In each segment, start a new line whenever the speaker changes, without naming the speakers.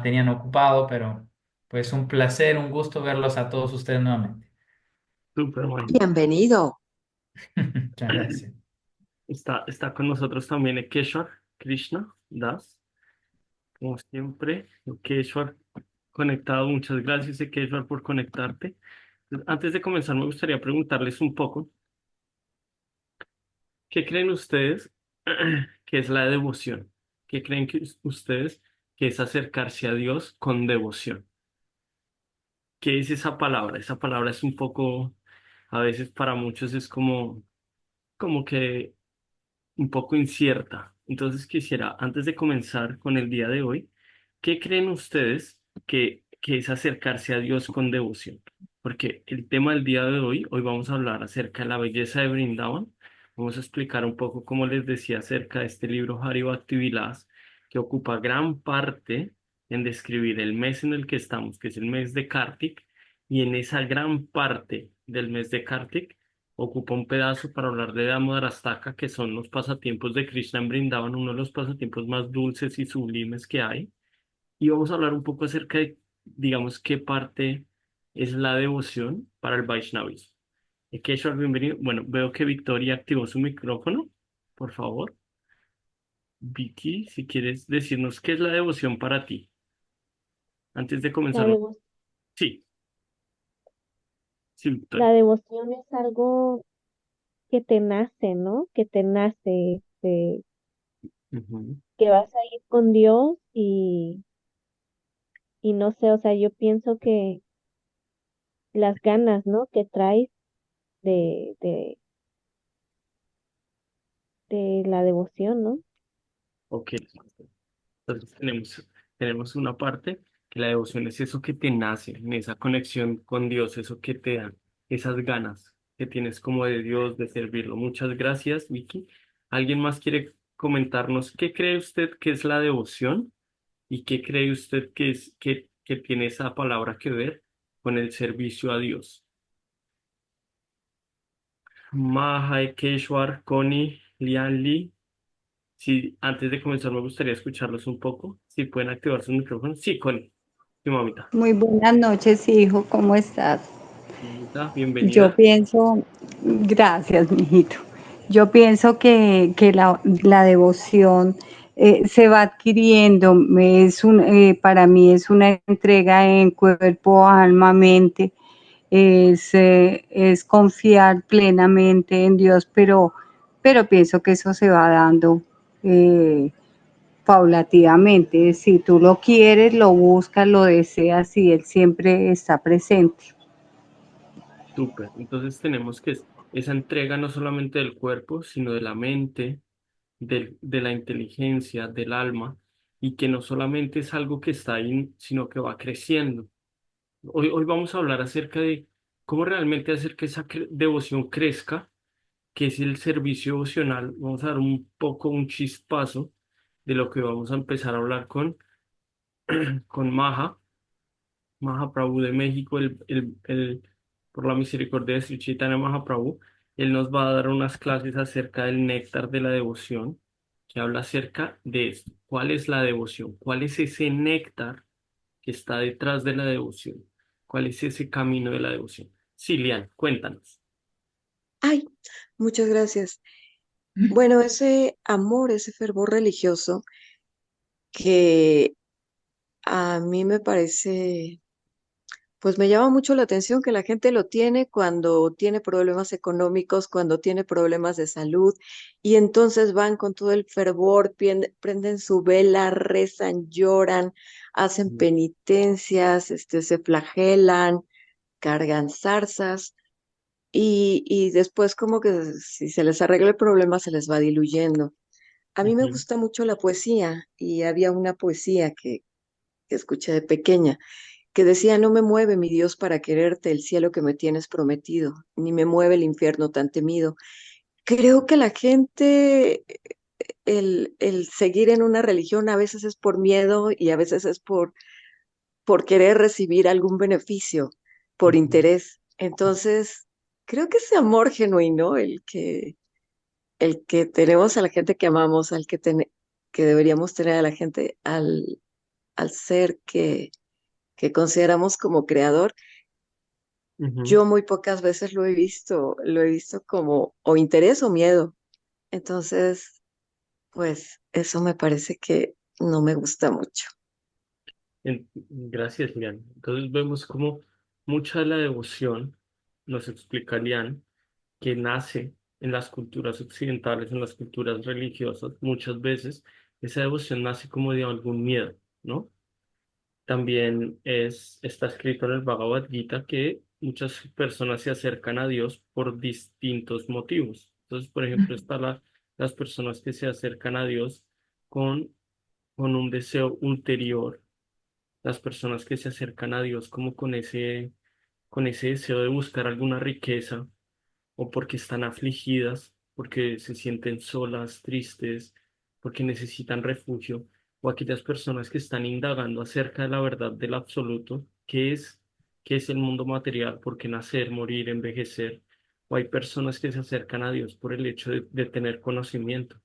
tenían ocupado, pero pues un placer, un gusto verlos a todos ustedes nuevamente.
Súper bueno.
Bienvenido.
Muchas gracias.
Está con nosotros también Ekeshwar Krishna Das, como siempre. Ekeshwar conectado, muchas gracias Ekeshwar por conectarte. Antes de comenzar, me gustaría preguntarles un poco, ¿qué creen ustedes que es la devoción? ¿Qué creen que ustedes que es acercarse a Dios con devoción? ¿Qué es esa palabra? Esa palabra es un poco, a veces para muchos es como que un poco incierta. Entonces quisiera, antes de comenzar con el día de hoy, ¿qué creen ustedes que es acercarse a Dios con devoción? Porque el tema del día de hoy vamos a hablar acerca de la belleza de Brindavan. Vamos a explicar un poco, como les decía, acerca de este libro Hari Bhakti Vilas, que ocupa gran parte en describir el mes en el que estamos, que es el mes de Kartik, y en esa gran parte del mes de Kartik ocupa un pedazo para hablar de Damodarastaka, que son los pasatiempos de Krishna en Brindavan, uno de los pasatiempos más dulces y sublimes que hay. Y vamos a hablar un poco acerca de, digamos, qué parte es la devoción para el Vaishnavismo. Keshwar, bienvenido. Bueno, veo que Victoria activó su micrófono. Por favor, Vicky, si quieres decirnos qué es la devoción para ti, antes de
La
comenzar.
devo-
Sí, sí,
la
Victoria.
devoción es algo que te nace, ¿no? Que te nace,
Ujú.
que vas a ir con Dios y no sé, o sea, yo pienso que las ganas, ¿no? Que traes de, de, de la devoción, ¿no?
Ok. Entonces tenemos una parte que la devoción es eso que te nace, en esa conexión con Dios, eso que te da, esas ganas que tienes como de Dios, de servirlo. Muchas gracias, Vicky. ¿Alguien más quiere comentarnos qué cree usted que es la devoción y qué cree usted que es que tiene esa palabra que ver con el servicio a Dios? Mahai Keshwar, Connie, Lian Lee. Sí, antes de comenzar me gustaría escucharlos un poco. Si pueden activar sus micrófonos. Sí, Connie. Sí, mamita.
Muy buenas noches, hijo, ¿cómo estás?
Mamita,
Yo
bienvenida.
pienso, gracias, mijito. Yo pienso que la devoción se va adquiriendo, para mí es una entrega en cuerpo, alma, mente, es confiar plenamente en Dios, pero pienso que eso se va dando eh, paulativamente. Si tú lo quieres, lo buscas, lo deseas y Él siempre está presente.
Súper. Entonces tenemos que esa entrega no solamente del cuerpo, sino de la mente, de la inteligencia, del alma, y que no solamente es algo que está ahí, sino que va creciendo. Hoy vamos a hablar acerca de cómo realmente hacer que esa devoción crezca, que es el servicio devocional. Vamos a dar un poco un chispazo de lo que vamos a empezar a hablar con Mahaprabhu de México, por la misericordia de Sri Chaitanya Mahaprabhu. Él nos va a dar unas clases acerca del néctar de la devoción, que habla acerca de esto. ¿Cuál es la devoción? ¿Cuál es ese néctar que está detrás de la devoción? ¿Cuál es ese camino de la devoción? Silian, cuéntanos.
Ay, muchas gracias. Bueno, ese amor, ese fervor religioso que a mí me parece, pues me llama mucho la atención que la gente lo tiene cuando tiene problemas económicos, cuando tiene problemas de salud, y entonces van con todo el fervor, prenden su vela, rezan, lloran, hacen penitencias, se flagelan, cargan zarzas. Y después como que si se les arregla el problema se les va diluyendo. A mí me
Ujú,
gusta mucho la poesía y había una poesía que escuché de pequeña que decía, no me mueve mi Dios para quererte el cielo que me tienes prometido, ni me mueve el infierno tan temido. Creo que la gente, el seguir en una religión a veces es por miedo y a veces es por querer recibir algún beneficio, por
ujú.
interés. Entonces, creo que ese amor genuino, el que tenemos a la gente que amamos, que deberíamos tener a la gente, al ser que consideramos como creador,
Ujú.
yo muy pocas veces lo he visto como o interés o miedo. Entonces, pues eso me parece que no me gusta mucho.
Gracias, Lian. Entonces vemos como mucha de la devoción nos explicarían que nace en las culturas occidentales, en las culturas religiosas, muchas veces esa devoción nace como de algún miedo, ¿no? También está escrito en el Bhagavad Gita que muchas personas se acercan a Dios por distintos motivos. Entonces, por ejemplo, las personas que se acercan a Dios con, con un deseo ulterior, las personas que se acercan a Dios como con ese deseo de buscar alguna riqueza o porque están afligidas, porque se sienten solas, tristes, porque necesitan refugio, o aquellas personas que están indagando acerca de la verdad del absoluto, qué es el mundo material, por qué nacer, morir, envejecer, o hay personas que se acercan a Dios por el hecho de tener conocimiento,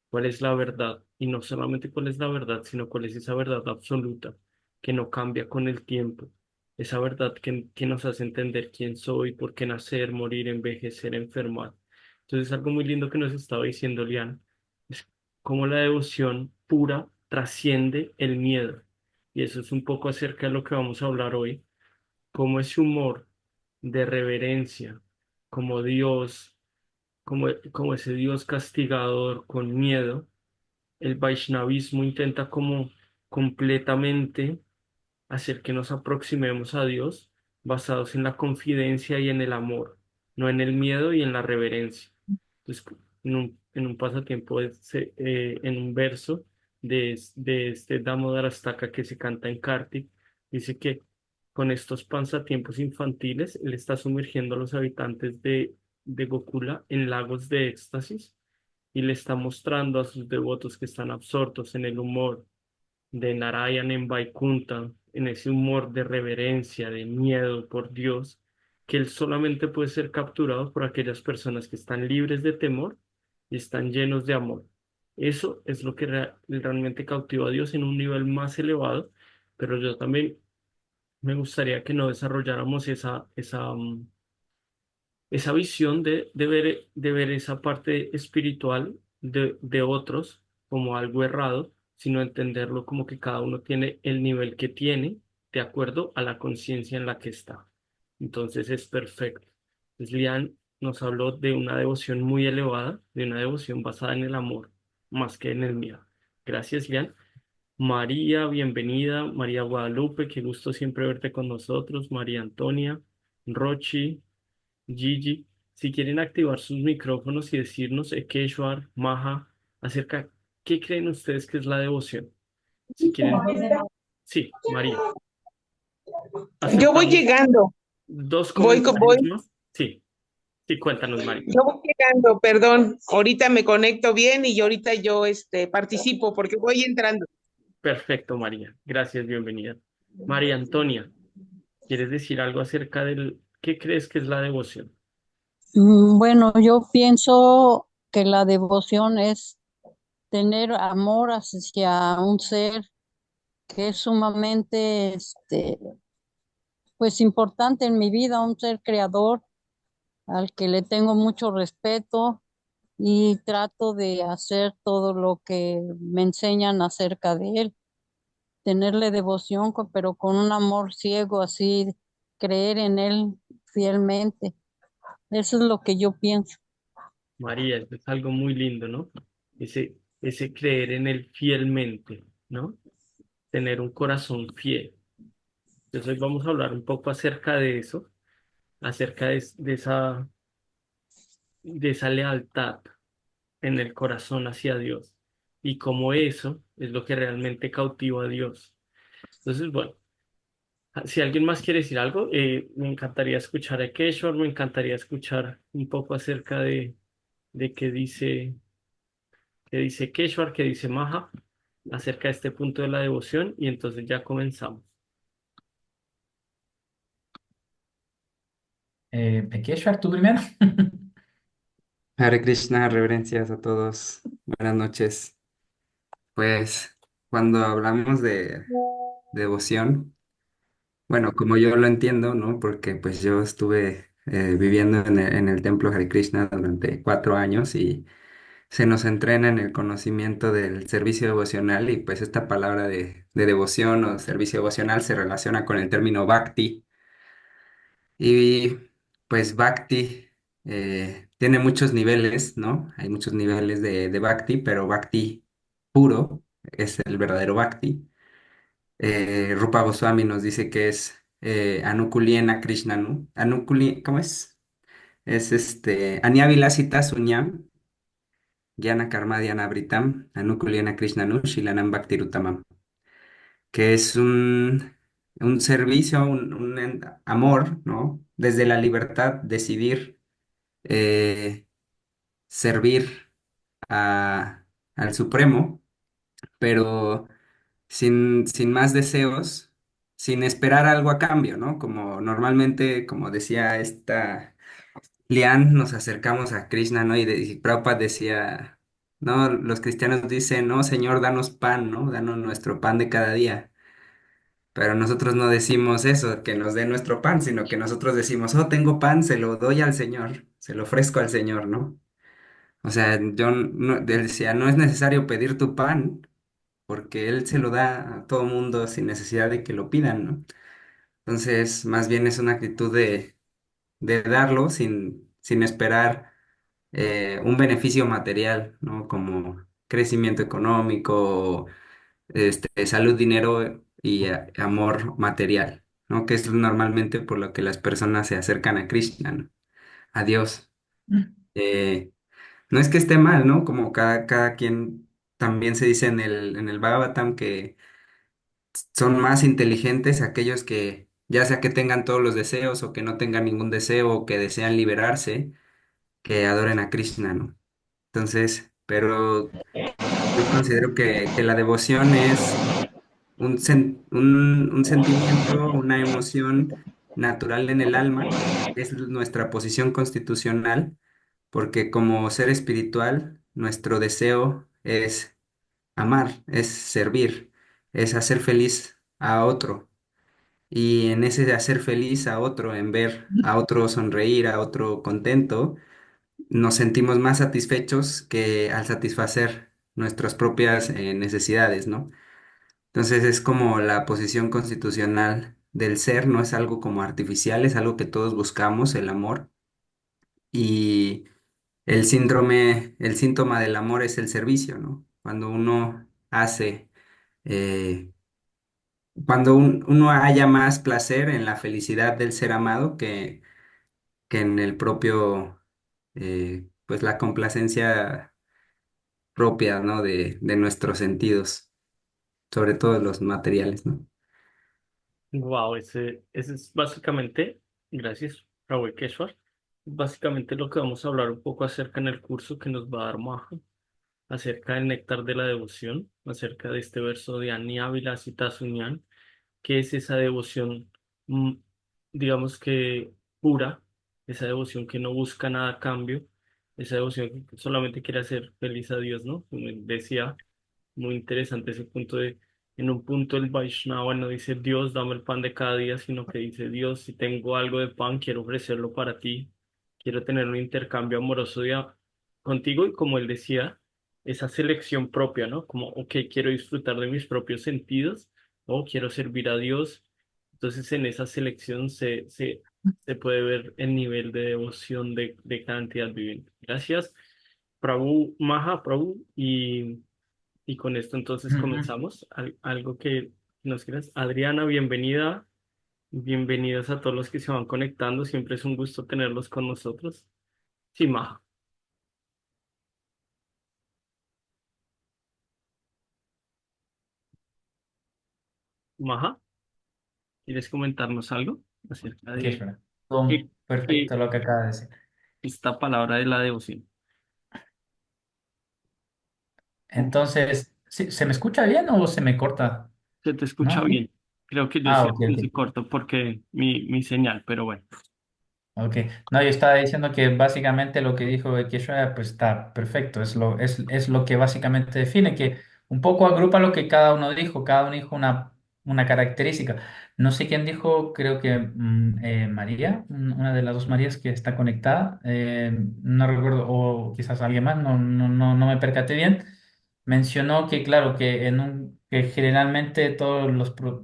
cuál es la verdad, y no solamente cuál es la verdad, sino cuál es esa verdad absoluta que no cambia con el tiempo, esa verdad que nos hace entender quién soy, por qué nacer, morir, envejecer, enfermar. Entonces, algo muy lindo que nos estaba diciendo Lian es cómo la devoción pura trasciende el miedo. Y eso es un poco acerca de lo que vamos a hablar hoy, cómo ese humor de reverencia, como Dios, como ese Dios castigador con miedo, el Vaishnavismo intenta como completamente hacer que nos aproximemos a Dios basados en la confidencia y en el amor, no en el miedo y en la reverencia. Entonces, en un pasatiempo, en un verso de este Damodarastaka que se canta en Kartik, dice que con estos pasatiempos infantiles, él está sumergiendo a los habitantes de Gokula en lagos de éxtasis y le está mostrando a sus devotos que están absortos en el humor de Narayan en Vaikunta, en ese humor de reverencia, de miedo por Dios, que él solamente puede ser capturado por aquellas personas que están libres de temor y están llenos de amor. Eso es lo que realmente cautiva a Dios en un nivel más elevado, pero yo también me gustaría que no desarrolláramos esa visión de ver esa parte espiritual de otros como algo errado, sino entenderlo como que cada uno tiene el nivel que tiene de acuerdo a la conciencia en la que está. Entonces es perfecto. Entonces, Lian nos habló de una devoción muy elevada, de una devoción basada en el amor, más que en el miedo. Gracias, Lian. María, bienvenida. María Guadalupe, qué gusto siempre verte con nosotros. María Antonia, Rochi. Gigi, si quieren activar sus micrófonos y decirnos Ekeshwar, Maha, acerca, ¿qué creen ustedes que es la devoción? Si quieren, sí, María,
Yo voy
aceptamos
llegando,
dos
voy,
comentarios más. Sí, sí, cuéntanos, María.
yo voy llegando, perdón. Ahorita me conecto bien y ahorita yo participo porque voy entrando.
Perfecto, María. Gracias, bienvenida. María Antonia, ¿quieres decir algo acerca qué crees que es la devoción?
Bueno, yo pienso que la devoción es tener amor hacia un ser que es sumamente, pues importante en mi vida, un ser creador al que le tengo mucho respeto y trato de hacer todo lo que me enseñan acerca de él, tenerle devoción, pero con un amor ciego, así, creer en él fielmente. Eso es lo que yo pienso.
María, eso es algo muy lindo, ¿no? Ese creer en él fielmente, ¿no? Tener un corazón fiel. Entonces hoy vamos a hablar un poco acerca de eso, acerca de esa lealtad en el corazón hacia Dios y cómo eso es lo que realmente cautiva a Dios. Entonces, bueno, si alguien más quiere decir algo, me encantaría escuchar a Keshwar, me encantaría escuchar un poco acerca de qué dice Keshwar, qué dice Maha acerca de este punto de la devoción y entonces ya comenzamos.
Ekeshwar, tú primero.
Hare Krishna, reverencias a todos. Buenas noches. Pues. cuando hablamos de devoción, bueno, como yo lo entiendo, ¿no? Porque pues yo estuve viviendo en el templo Hare Krishna durante 4 años y se nos entrena en el conocimiento del servicio devocional y pues esta palabra de devoción o servicio devocional se relaciona con el término bhakti y pues bhakti tiene muchos niveles, ¿no? Hay muchos niveles de bhakti, pero bhakti puro es el verdadero bhakti. Rupa Goswami nos dice que es Anukuliena Krishnanu. ¿Cómo es? Es Anyavilasita Sunyam, Jnana Karma Dhyana Vritam, Anukuliena Krishnanu, Shilanam Bhaktirutamam, que es un servicio, un amor, ¿no? Desde la libertad, decidir servir al Supremo, pero sin más deseos, sin esperar algo a cambio, ¿no? Como normalmente, como decía esta Lian, nos acercamos a Krishna, ¿no? Y Prabhupada decía, no, los cristianos dicen, no, Señor, danos pan, ¿no? Danos nuestro pan de cada día. Pero nosotros no decimos eso, que nos dé nuestro pan, sino que nosotros decimos, oh, tengo pan, se lo doy al Señor, se lo ofrezco al Señor, ¿no? O sea, él decía, no es necesario pedir tu pan, porque Él se lo da a todo mundo sin necesidad de que lo pidan, ¿no? Entonces, más bien es una actitud de darlo sin esperar un beneficio material, ¿no? Como crecimiento económico, salud, dinero y amor material, ¿no? Que es normalmente por lo que las personas se acercan a Krishna, ¿no? A Dios. Eh, no es que esté mal, ¿no? Como cada quien también se dice en el Bhagavatam que son más inteligentes aquellos que, ya sea que tengan todos los deseos o que no tengan ningún deseo o que desean liberarse, que adoren a Krishna, ¿no? Entonces, pero yo considero que la devoción es un sentimiento, una emoción natural en el alma, es nuestra posición constitucional, porque como ser espiritual, nuestro deseo es amar, es servir, es hacer feliz a otro. Y en ese de hacer feliz a otro, en ver a otro sonreír, a otro contento, nos sentimos más satisfechos que al satisfacer nuestras propias necesidades, ¿no? Entonces es como la posición constitucional del ser, no es algo como artificial, es algo que todos buscamos, el amor. Y el síntoma del amor es el servicio, ¿no? Cuando uno hace, eh, cuando uno haya más placer en la felicidad del ser amado que en el propio, pues la complacencia propia, ¿no? De nuestros sentidos, sobre todo los materiales, ¿no?
Wow, ese es básicamente, gracias, Raúl Keshwar, básicamente lo que vamos a hablar un poco acerca en el curso que nos va a dar Maja, acerca del néctar de la devoción, acerca de este verso de Ani Ávila Sita Suñán, que es esa devoción, mm, digamos que pura, esa devoción que no busca nada a cambio, esa devoción que solamente quiere hacer feliz a Dios, ¿no? Como él decía, muy interesante ese punto de, en un punto el Vaishnava no dice Dios, dame el pan de cada día, sino que dice Dios, si tengo algo de pan, quiero ofrecerlo para ti, quiero tener un intercambio amoroso contigo y como él decía, esa selección propia, ¿no? Como, ok, quiero disfrutar de mis propios sentidos o quiero servir a Dios. Entonces en esa selección se puede ver el nivel de devoción de cada entidad viviente. Gracias, Prabhu, Maha, Prabhu, y con esto entonces
Ujú.
comenzamos. Algo que nos quieras. Adriana, bienvenida. Bienvenidos a todos los que se van conectando. Siempre es un gusto tenerlos con nosotros. Sí, Maja. Maja, ¿quieres comentarnos algo acerca
Ok,
de
Shona. Todo
qué, qué-
perfecto lo que acaba de decir.
esta palabra de la devoción?
Entonces, ¿sí- ¿se me escucha bien o se me corta?
Se te escucha
¿No?
bien. Creo que yo
Ah,
sí
ok, ok.
se corto porque mi señal, pero bueno.
Ok. No, yo estaba diciendo que básicamente lo que dijo Keshaya pues está perfecto. Es lo que básicamente define que un poco agrupa lo que cada uno dijo una característica. No sé quién dijo, creo que María, una de las dos Marías que está conectada, no recuerdo, o quizás alguien más, no me percaté bien, mencionó que, claro, que generalmente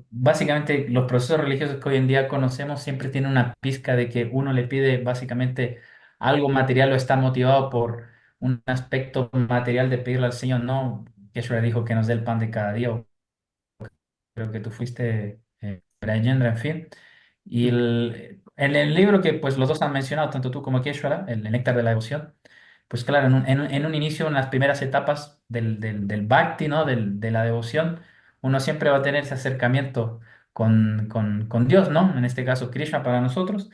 básicamente los procesos religiosos que hoy en día conocemos siempre tienen una pizca de que uno le pide básicamente algo material o está motivado por un aspecto material de pedirle al Señor, no. Yeshua dijo que nos dé el pan de cada día, o creo que tú fuiste, Brayendra, en fin. Y en el libro que pues los dos han mencionado, tanto tú como Yeshua, el Néctar de la Devoción, pues claro, en un inicio, en las primeras etapas del Bhakti, ¿no? De la devoción, uno siempre va a tener ese acercamiento con Dios, ¿no? En este caso, Krishna para nosotros.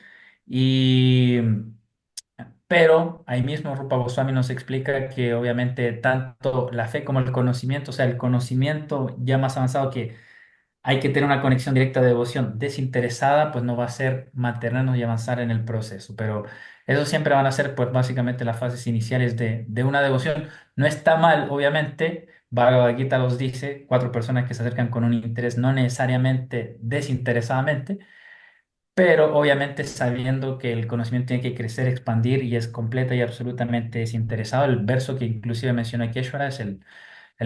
Y pero ahí mismo Rupa Goswami nos explica que obviamente tanto la fe como el conocimiento, o sea, el conocimiento ya más avanzado, que hay que tener una conexión directa de devoción desinteresada, pues no va a ser mantenernos y avanzar en el proceso. Pero eso siempre van a ser pues básicamente las fases iniciales de una devoción. No está mal, obviamente. Bhagavad Gita los dice, cuatro personas que se acercan con un interés, no necesariamente desinteresadamente, pero obviamente sabiendo que el conocimiento tiene que crecer, expandir y es completa y absolutamente desinteresado. El verso que inclusive menciona Keshwara es el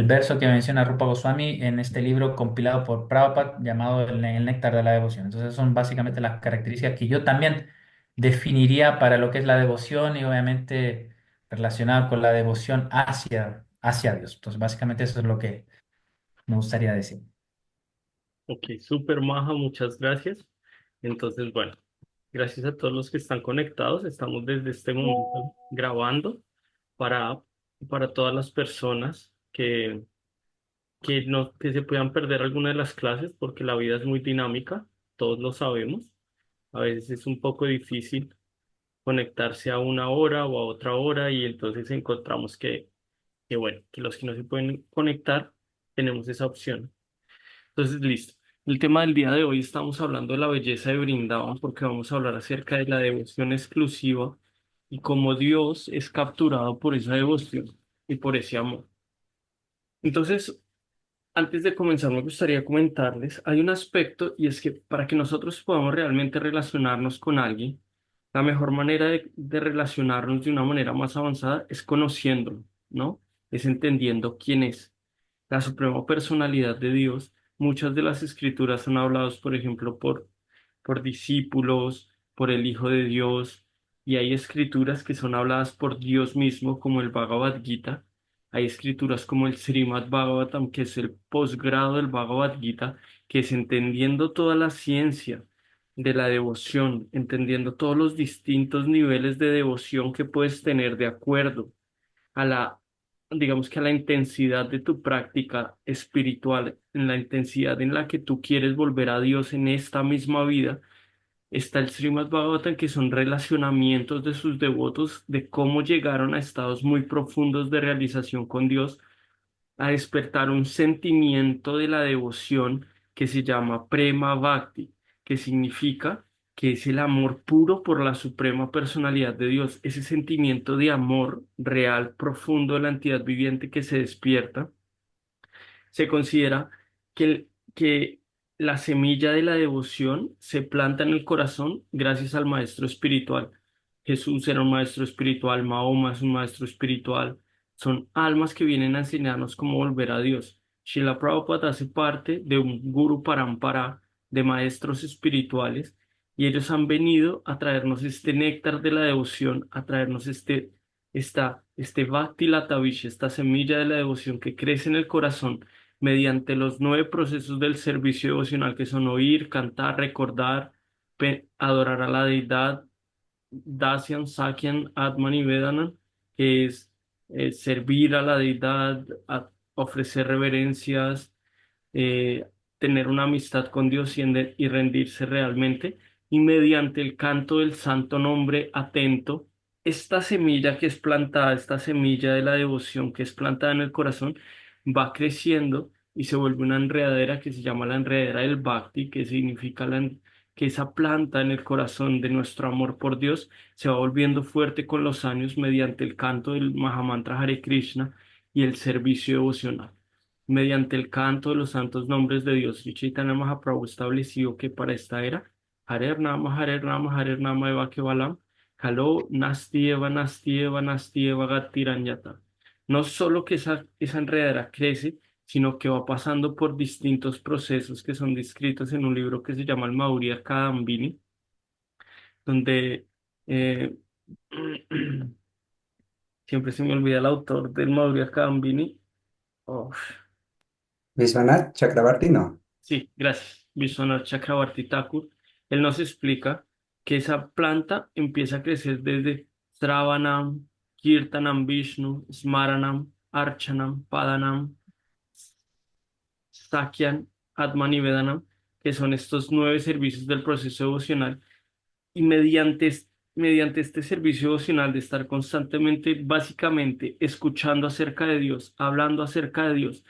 verso que menciona Rupa Goswami en este libro compilado por Prabhupada llamado el Néctar de la Devoción. Entonces son básicamente las características que yo también definiría para lo que es la devoción y obviamente relacionado con la devoción hacia Dios. Entonces básicamente eso es lo que me gustaría decir.
Ok, súper Maja, muchas gracias. Entonces, bueno, gracias a todos los que están conectados. Estamos desde este momento grabando para, para todas las personas que se puedan perder alguna de las clases, porque la vida es muy dinámica, todos lo sabemos. A veces es un poco difícil conectarse a una hora o a otra hora y entonces encontramos que bueno, que los que no se pueden conectar tenemos esa opción. Entonces, listo. El tema del día de hoy estamos hablando de la belleza de Brindavan porque vamos a hablar acerca de la devoción exclusiva y cómo Dios es capturado por esa devoción y por ese amor. Entonces, antes de comenzar, me gustaría comentarles, hay un aspecto y es que para que nosotros podamos realmente relacionarnos con alguien, la mejor manera de relacionarnos de una manera más avanzada es conociéndolo, ¿no? Es entendiendo quién es la suprema personalidad de Dios. Muchas de las escrituras son habladas, por ejemplo, por discípulos, por el Hijo de Dios, y hay escrituras que son habladas por Dios mismo, como el Bhagavad Gita. Hay escrituras como el Srimad Bhagavatam, que es el posgrado del Bhagavad Gita, que es entendiendo toda la ciencia de la devoción, entendiendo todos los distintos niveles de devoción que puedes tener de acuerdo a digamos que a la intensidad de tu práctica espiritual, en la intensidad en la que tú quieres volver a Dios en esta misma vida. Está el Srimad Bhagavatam, que son relacionamientos de sus devotos, de cómo llegaron a estados muy profundos de realización con Dios, a despertar un sentimiento de la devoción que se llama Prema Bhakti, que significa que es el amor puro por la suprema personalidad de Dios, ese sentimiento de amor real, profundo de la entidad viviente que se despierta. Se considera que la semilla de la devoción se planta en el corazón gracias al maestro espiritual. Jesús era un maestro espiritual, Mahoma es un maestro espiritual. Son almas que vienen a enseñarnos cómo volver a Dios. Srila Prabhupada hace parte de un Guru Parampara de maestros espirituales y ellos han venido a traernos este néctar de la devoción, a traernos este Bhakti Latavish, esta semilla de la devoción que crece en el corazón mediante los 9 procesos del servicio devocional, que son oír, cantar, recordar, adorar a la deidad, Dasyan, Sakyan, Atman y Vedanan, que es servir a la deidad, ofrecer reverencias, eh, tener una amistad con Dios y rendirse realmente, y mediante el canto del santo nombre atento, esta semilla que es plantada, esta semilla de la devoción que es plantada en el corazón, va creciendo y se vuelve una enredadera que se llama la enredadera del Bhakti, que significa que esa planta en el corazón de nuestro amor por Dios se va volviendo fuerte con los años mediante el canto del Mahamantra Hare Krishna y el servicio devocional. mediante el canto de los santos nombres de Dios. Sri Chaitanya Mahaprabhu estableció que para esta era, Harer Nama, Harer Nama, Harer Nama Eva Kevalam, Kalo Nastieva, Nastieva, Nastieva Gatiranyata. No solo que esa enredadera crece, sino que va pasando por distintos procesos que son descritos en un libro que se llama el Maurya Kadambini, donde eh, siempre se me olvida el autor del Maurya Kadambini. Oh,
Viswanath Chakrabarti, no.
sí, gracias. Vishwanath Chakrabarti Thakur. Él nos explica que esa planta empieza a crecer desde Sravanam, Kirtanam Vishnu, Smaranam, Archanam, Padanam, Sakyan, Atmanivedanam, que son estos 9 servicios del proceso devocional. Y mediante este servicio devocional de estar constantemente, básicamente, escuchando acerca de Dios, hablando acerca de Dios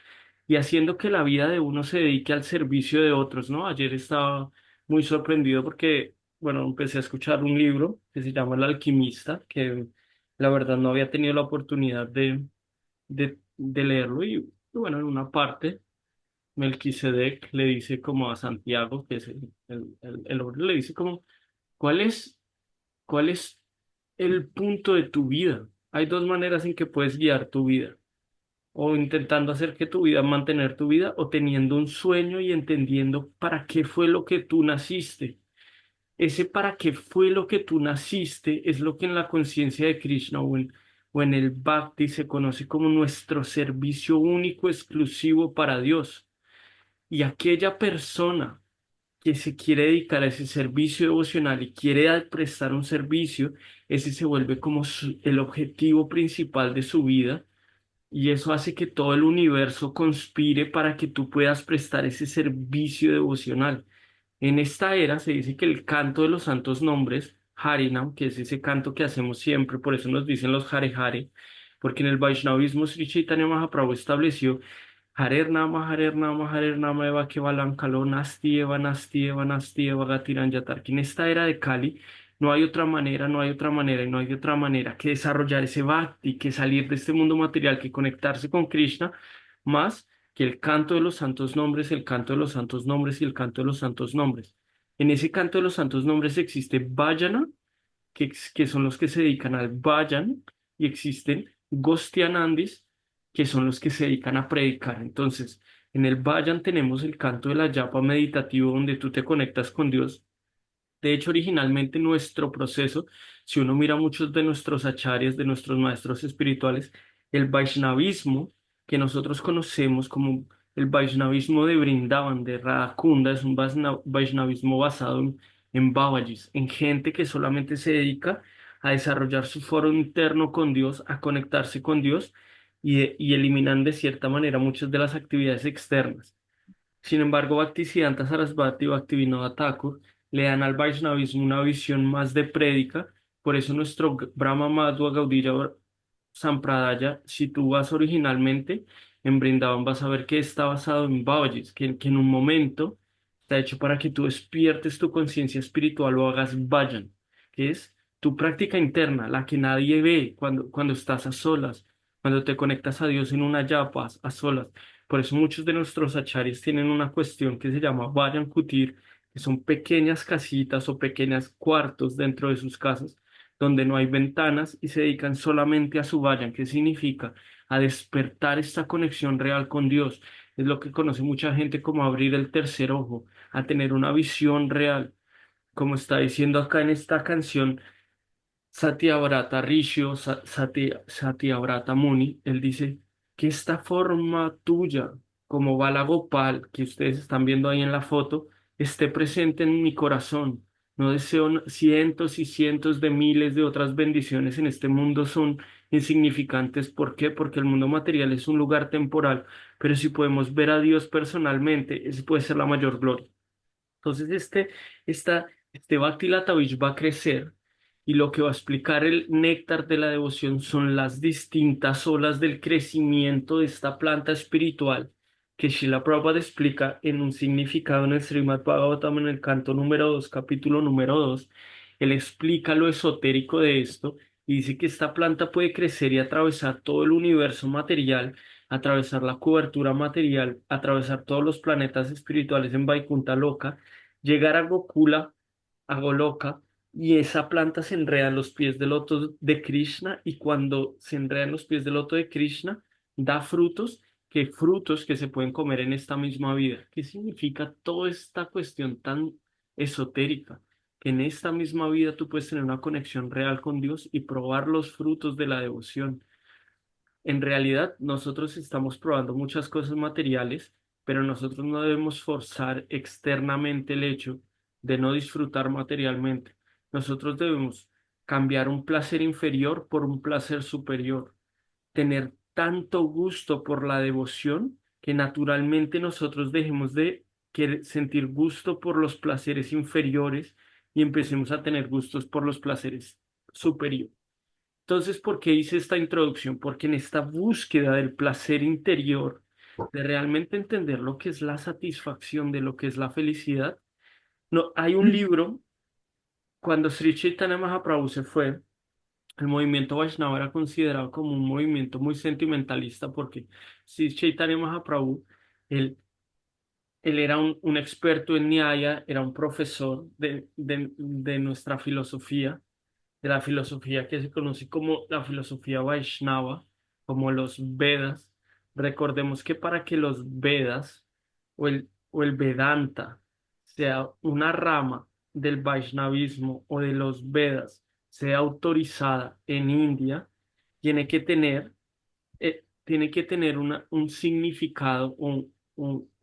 y haciendo que la vida de uno se dedique al servicio de otros, ¿no? Ayer estaba muy sorprendido porque, bueno, empecé a escuchar un libro que se llama El Alquimista, que la verdad no había tenido la oportunidad de leerlo y, bueno, en una parte Melquisedec le dice como a Santiago, que es el hombre, le dice como, ¿cuál es, cuál es el punto de tu vida? Hay dos maneras en que puedes guiar tu vida, o intentando hacer que tu vida, mantener tu vida, o teniendo un sueño y entendiendo para qué fue lo que tú naciste. Ese para qué fue lo que tú naciste es lo que en la conciencia de Krishna o en el Bhakti se conoce como nuestro servicio único, exclusivo para Dios. Y aquella persona que se quiere dedicar a ese servicio devocional y quiere prestar un servicio, ese se vuelve como el objetivo principal de su vida y eso hace que todo el universo conspire para que tú puedas prestar ese servicio devocional. En esta era se dice que el canto de los santos nombres, Harinam, que es ese canto que hacemos siempre, por eso nos dicen los Hare Hare, porque en el Vaishnavismo Sri Chaitanya Mahaprabhu estableció Harer Nama, Harer Nama, Eva Kevalam Kalo, Nasti Eva, Nasti Eva, Nasti Eva, Gatiran Yatar, que en esta era de Kali no hay otra manera, no hay otra manera y no hay otra manera que desarrollar ese bhakti, que salir de este mundo material, que conectarse con Krishna, más que el canto de los santos nombres, el canto de los santos nombres y el canto de los santos nombres. En ese canto de los santos nombres existe Vajana, que son los que se dedican al Vayan, y existen Gostianandis, que son los que se dedican a predicar. Entonces, en el Vayan tenemos el canto de la yapa meditativo, donde tú te conectas con Dios. De hecho, originalmente nuestro proceso, si uno mira muchos de nuestros acharyas, de nuestros maestros espirituales, el Vaishnavismo que nosotros conocemos como el Vaishnavismo de Brindavan, de Radhakunda, es un Vaishnavismo basado en Babajis, en gente que solamente se dedica a desarrollar su foro interno con Dios, a conectarse con Dios y eliminan de cierta manera muchas de las actividades externas. Sin embargo, Bhaktisiddhanta Sarasvati y Bhaktivinoda Thakur le dan al Vaishnavismo una visión más de prédica. Por eso nuestro Brahma Madhva Gaudiya Sampradaya, si tú vas originalmente en Brindavan, vas a ver que está basado en Bhavajis, que en un momento está hecho para que tú despiertes tu conciencia espiritual o hagas vayan, que es tu práctica interna, la que nadie ve cuando estás a solas, cuando te conectas a Dios en una yapa a solas. Por eso muchos de nuestros acharyas tienen una cuestión que se llama Vayan Kutir, que son pequeñas casitas o pequeños cuartos dentro de sus casas, donde no hay ventanas y se dedican solamente a su Vayan, que significa a despertar esta conexión real con Dios. Es lo que conoce mucha gente como abrir el tercer ojo, a tener una visión real, como está diciendo acá en esta canción. Satyavrata Rishio, Satyavrata Muni, él dice que esta forma tuya, como Balagopal, que ustedes están viendo ahí en la foto, esté presente en mi corazón. No deseo cientos y cientos de miles de otras bendiciones en este mundo son insignificantes. ¿Por qué? Porque el mundo material es un lugar temporal, pero si podemos ver a Dios personalmente, ese puede ser la mayor gloria. Entonces, este Bhakti Latavish va a crecer y lo que va a explicar el néctar de la devoción son las distintas olas del crecimiento de esta planta espiritual que Srila Prabhupada explica en un significado en el Srimad Bhagavatam en el canto número 2, capítulo número 2. Él explica lo esotérico de esto y dice que esta planta puede crecer y atravesar todo el universo material atravesar la cobertura material, atravesar todos los planetas espirituales en Vaikunta Loka, llegar a Gokula, a Goloka, y esa planta se enreda en los pies del loto de Krishna, y cuando se enreda en los pies del loto de Krishna, da frutos que se pueden comer en esta misma vida. ¿Qué significa toda esta cuestión tan esotérica? Que en esta misma vida tú puedes tener una conexión real con Dios y probar los frutos de la devoción. En realidad, nosotros estamos probando muchas cosas materiales, pero nosotros no debemos forzar externamente el hecho de no disfrutar materialmente. Nosotros debemos cambiar un placer inferior por un placer superior, tener tanto gusto por la devoción que naturalmente nosotros dejemos de sentir gusto por los placeres inferiores y empecemos a tener gustos por los placeres superiores. Entonces, ¿por qué hice esta introducción? Porque en esta búsqueda del placer interior, de realmente entender lo que es la satisfacción, de lo que es la felicidad, no, hay un libro, cuando Sri Chaitanya Mahaprabhu se fue, el movimiento Vaishnava era considerado como un movimiento muy sentimentalista porque Sri Chaitanya Mahaprabhu, él, él era un experto en Nyaya, era un profesor de nuestra filosofía, de la filosofía que se conoce como la filosofía Vaishnava, como los Vedas. Recordemos que para que los Vedas o el Vedanta sea una rama del Vaishnavismo o de los Vedas, sea autorizada en India, tiene que tener, un significado,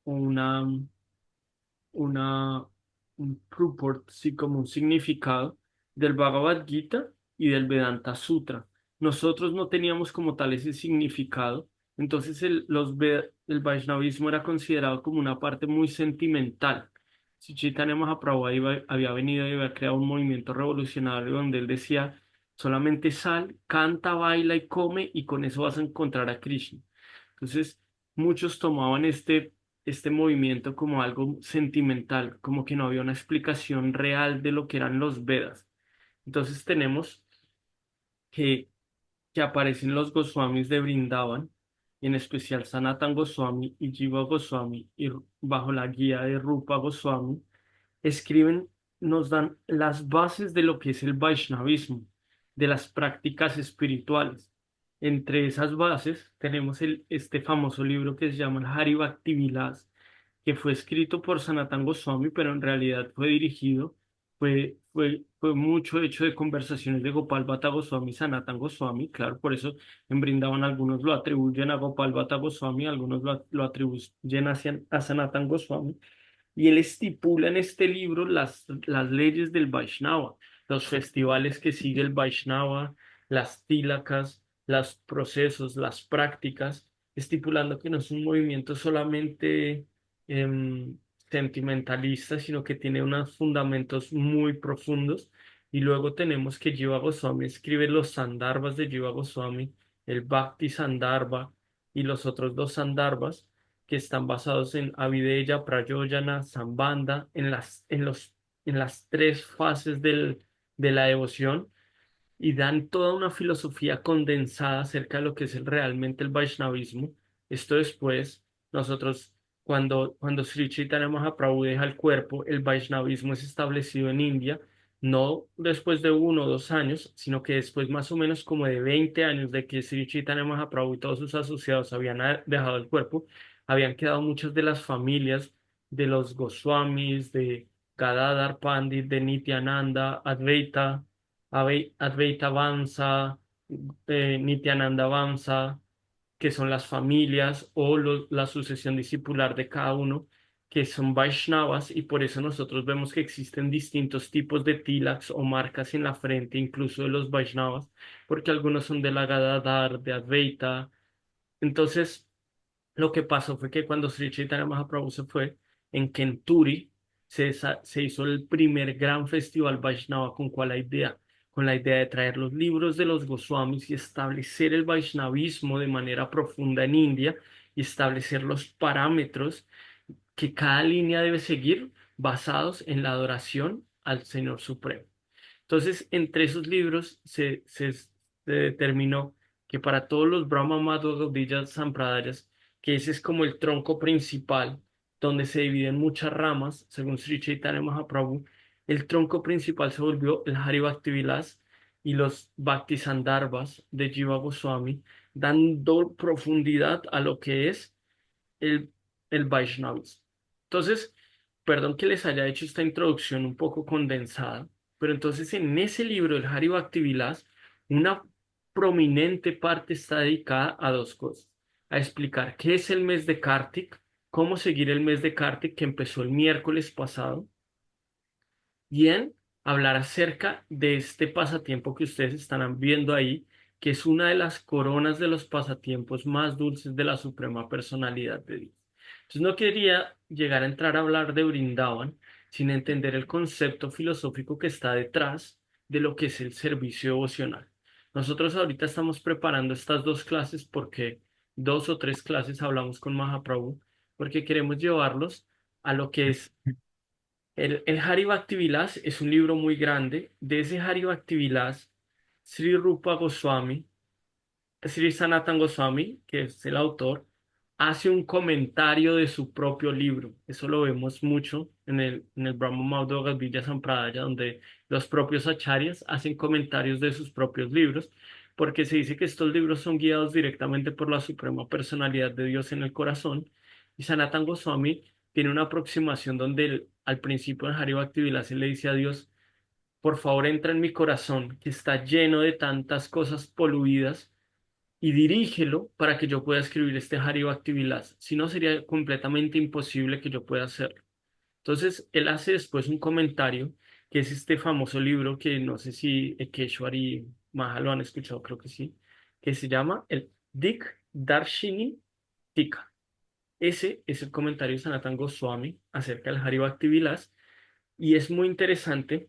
una, un purport, sí, como un significado del Bhagavad Gita y del Vedanta Sutra. Nosotros no teníamos como tal ese significado, entonces el Vaishnavismo era considerado como una parte muy sentimental. Si Chaitanya Mahaprabhu había venido y había creado un movimiento revolucionario donde él decía, solamente sal, canta, baila y come y con eso vas a encontrar a Krishna. Entonces, muchos tomaban este movimiento como algo sentimental, como que no había una explicación real de lo que eran los Vedas. Entonces tenemos que, que aparecen los Goswamis de Brindavan, y en especial Sanatan Goswami y Jiva Goswami, y bajo la guía de Rupa Goswami, escriben, nos dan las bases de lo que es el Vaishnavismo, de las prácticas espirituales. Entre esas bases tenemos este famoso libro que se llama el Hari Bhakti Vilas, que fue escrito por Sanatan Goswami, pero en realidad fue mucho hecho de conversaciones de Gopal Bhatta Goswami y Sanatan Goswami. Claro, por eso en Brindavan algunos lo atribuyen a Gopal Bhatta Goswami, algunos lo atribuyen a Sanatan Goswami. Y él estipula en este libro las leyes del Vaishnava, los festivales que sigue el Vaishnava, las tilakas, los procesos, las prácticas, estipulando que no es un movimiento solamente em, sentimentalista, sino que tiene unos fundamentos muy profundos. Y luego tenemos que Jiva Goswami escribe los Sandarbhas de Jiva Goswami, el Bhakti Sandarbha y los otros dos Sandarbhas que están basados en Avideya, Prayoyana, Sambandha, en las tres fases de la devoción y dan toda una filosofía condensada acerca de lo que es realmente el Vaishnavismo. Esto después, nosotros, cuando Sri Chaitanya Mahaprabhu deja el cuerpo, el Vaishnavismo es establecido en India, no después de 1 o 2 años, sino que después más o menos como de 20 años de que Sri Chaitanya Mahaprabhu y todos sus asociados habían dejado el cuerpo, habían quedado muchas de las familias de los Goswamis, de Gadadhar Pandit, de Nityananda, Advaita Vamsa, Nityananda Vamsa, que son las familias o la sucesión discipular de cada uno, que son Vaishnavas, y por eso nosotros vemos que existen distintos tipos de tilaks o marcas en la frente, incluso de los Vaishnavas, porque algunos son de la Gadadhar, de Advaita. Entonces, lo que pasó fue que cuando Sri Chaitanya Mahaprabhu se fue, en Kenturi se hizo el primer gran festival Vaishnava con la idea de traer los libros de los Goswamis y establecer el Vaishnavismo de manera profunda en India y establecer los parámetros que cada línea debe seguir basados en la adoración al Señor Supremo. Entonces, entre esos libros se determinó que para todos los Brahma Madhva Gaudiya Sampradayas, que ese es como el tronco principal, donde se dividen muchas ramas, según Sri Chaitanya Mahaprabhu, el tronco principal se volvió el Hari Bhaktivilas y los Bhaktisandarbhas de Jiva Goswami, dando profundidad a lo que es el, el Vaishnavismo. Entonces, perdón que les haya hecho esta introducción un poco condensada, pero entonces en ese libro, el Hari Bhaktivilas, una prominente parte está dedicada a dos cosas: a explicar qué es el mes de Kartik, cómo seguir el mes de Kartik que empezó el miércoles pasado, y en hablar acerca de este pasatiempo que ustedes están viendo ahí, que es una de las coronas de los pasatiempos más dulces de la Suprema Personalidad de Dios. Entonces no quería llegar a entrar a hablar de Brindavan sin entender el concepto filosófico que está detrás de lo que es el servicio devocional. Nosotros ahorita estamos preparando estas dos clases porque dos o tres clases hablamos con Mahaprabhu, porque queremos llevarlos a lo que es el Hari Bhaktivilas. Es un libro muy grande. De ese Hari Bhaktivilas, Sri Rupa Goswami, Sri Sanatan Goswami, que es el autor, hace un comentario de su propio libro. Eso lo vemos mucho en el Brahma Madhva Gaudiya Sampradaya, donde los propios acharyas hacen comentarios de sus propios libros, porque se dice que estos libros son guiados directamente por la Suprema Personalidad de Dios en el corazón. Y Sanatan Goswami tiene una aproximación donde al principio en Hari Bhaktivilas él le dice a Dios: por favor, entra en mi corazón, que está lleno de tantas cosas poluidas, y dirígelo para que yo pueda escribir este Hari Bhaktivilas. Si no, sería completamente imposible que yo pueda hacerlo. Entonces, él hace después un comentario, que es este famoso libro que no sé si Ekeshwar y Maha lo han escuchado, creo que sí, que se llama el Dik Darshini Tika. Ese es el comentario de Sanatan Goswami acerca del Hari Bhaktivilas, y es muy interesante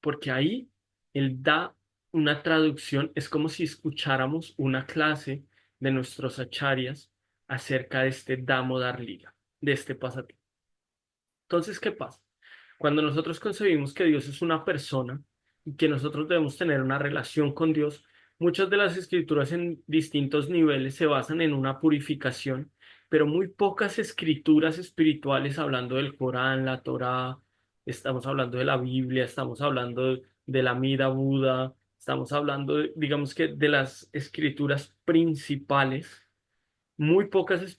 porque ahí él da una traducción. Es como si escucháramos una clase de nuestros acharyas acerca de este Damodar Lila, de este pasatiempo. Entonces, ¿qué pasa? Cuando nosotros concebimos que Dios es una persona y que nosotros debemos tener una relación con Dios, muchas de las escrituras en distintos niveles se basan en una purificación, pero muy pocas escrituras espirituales, hablando del Corán, la Torá, estamos hablando de la Biblia, estamos hablando de la Amida Buda, estamos hablando, digamos que de las escrituras principales. Muy pocas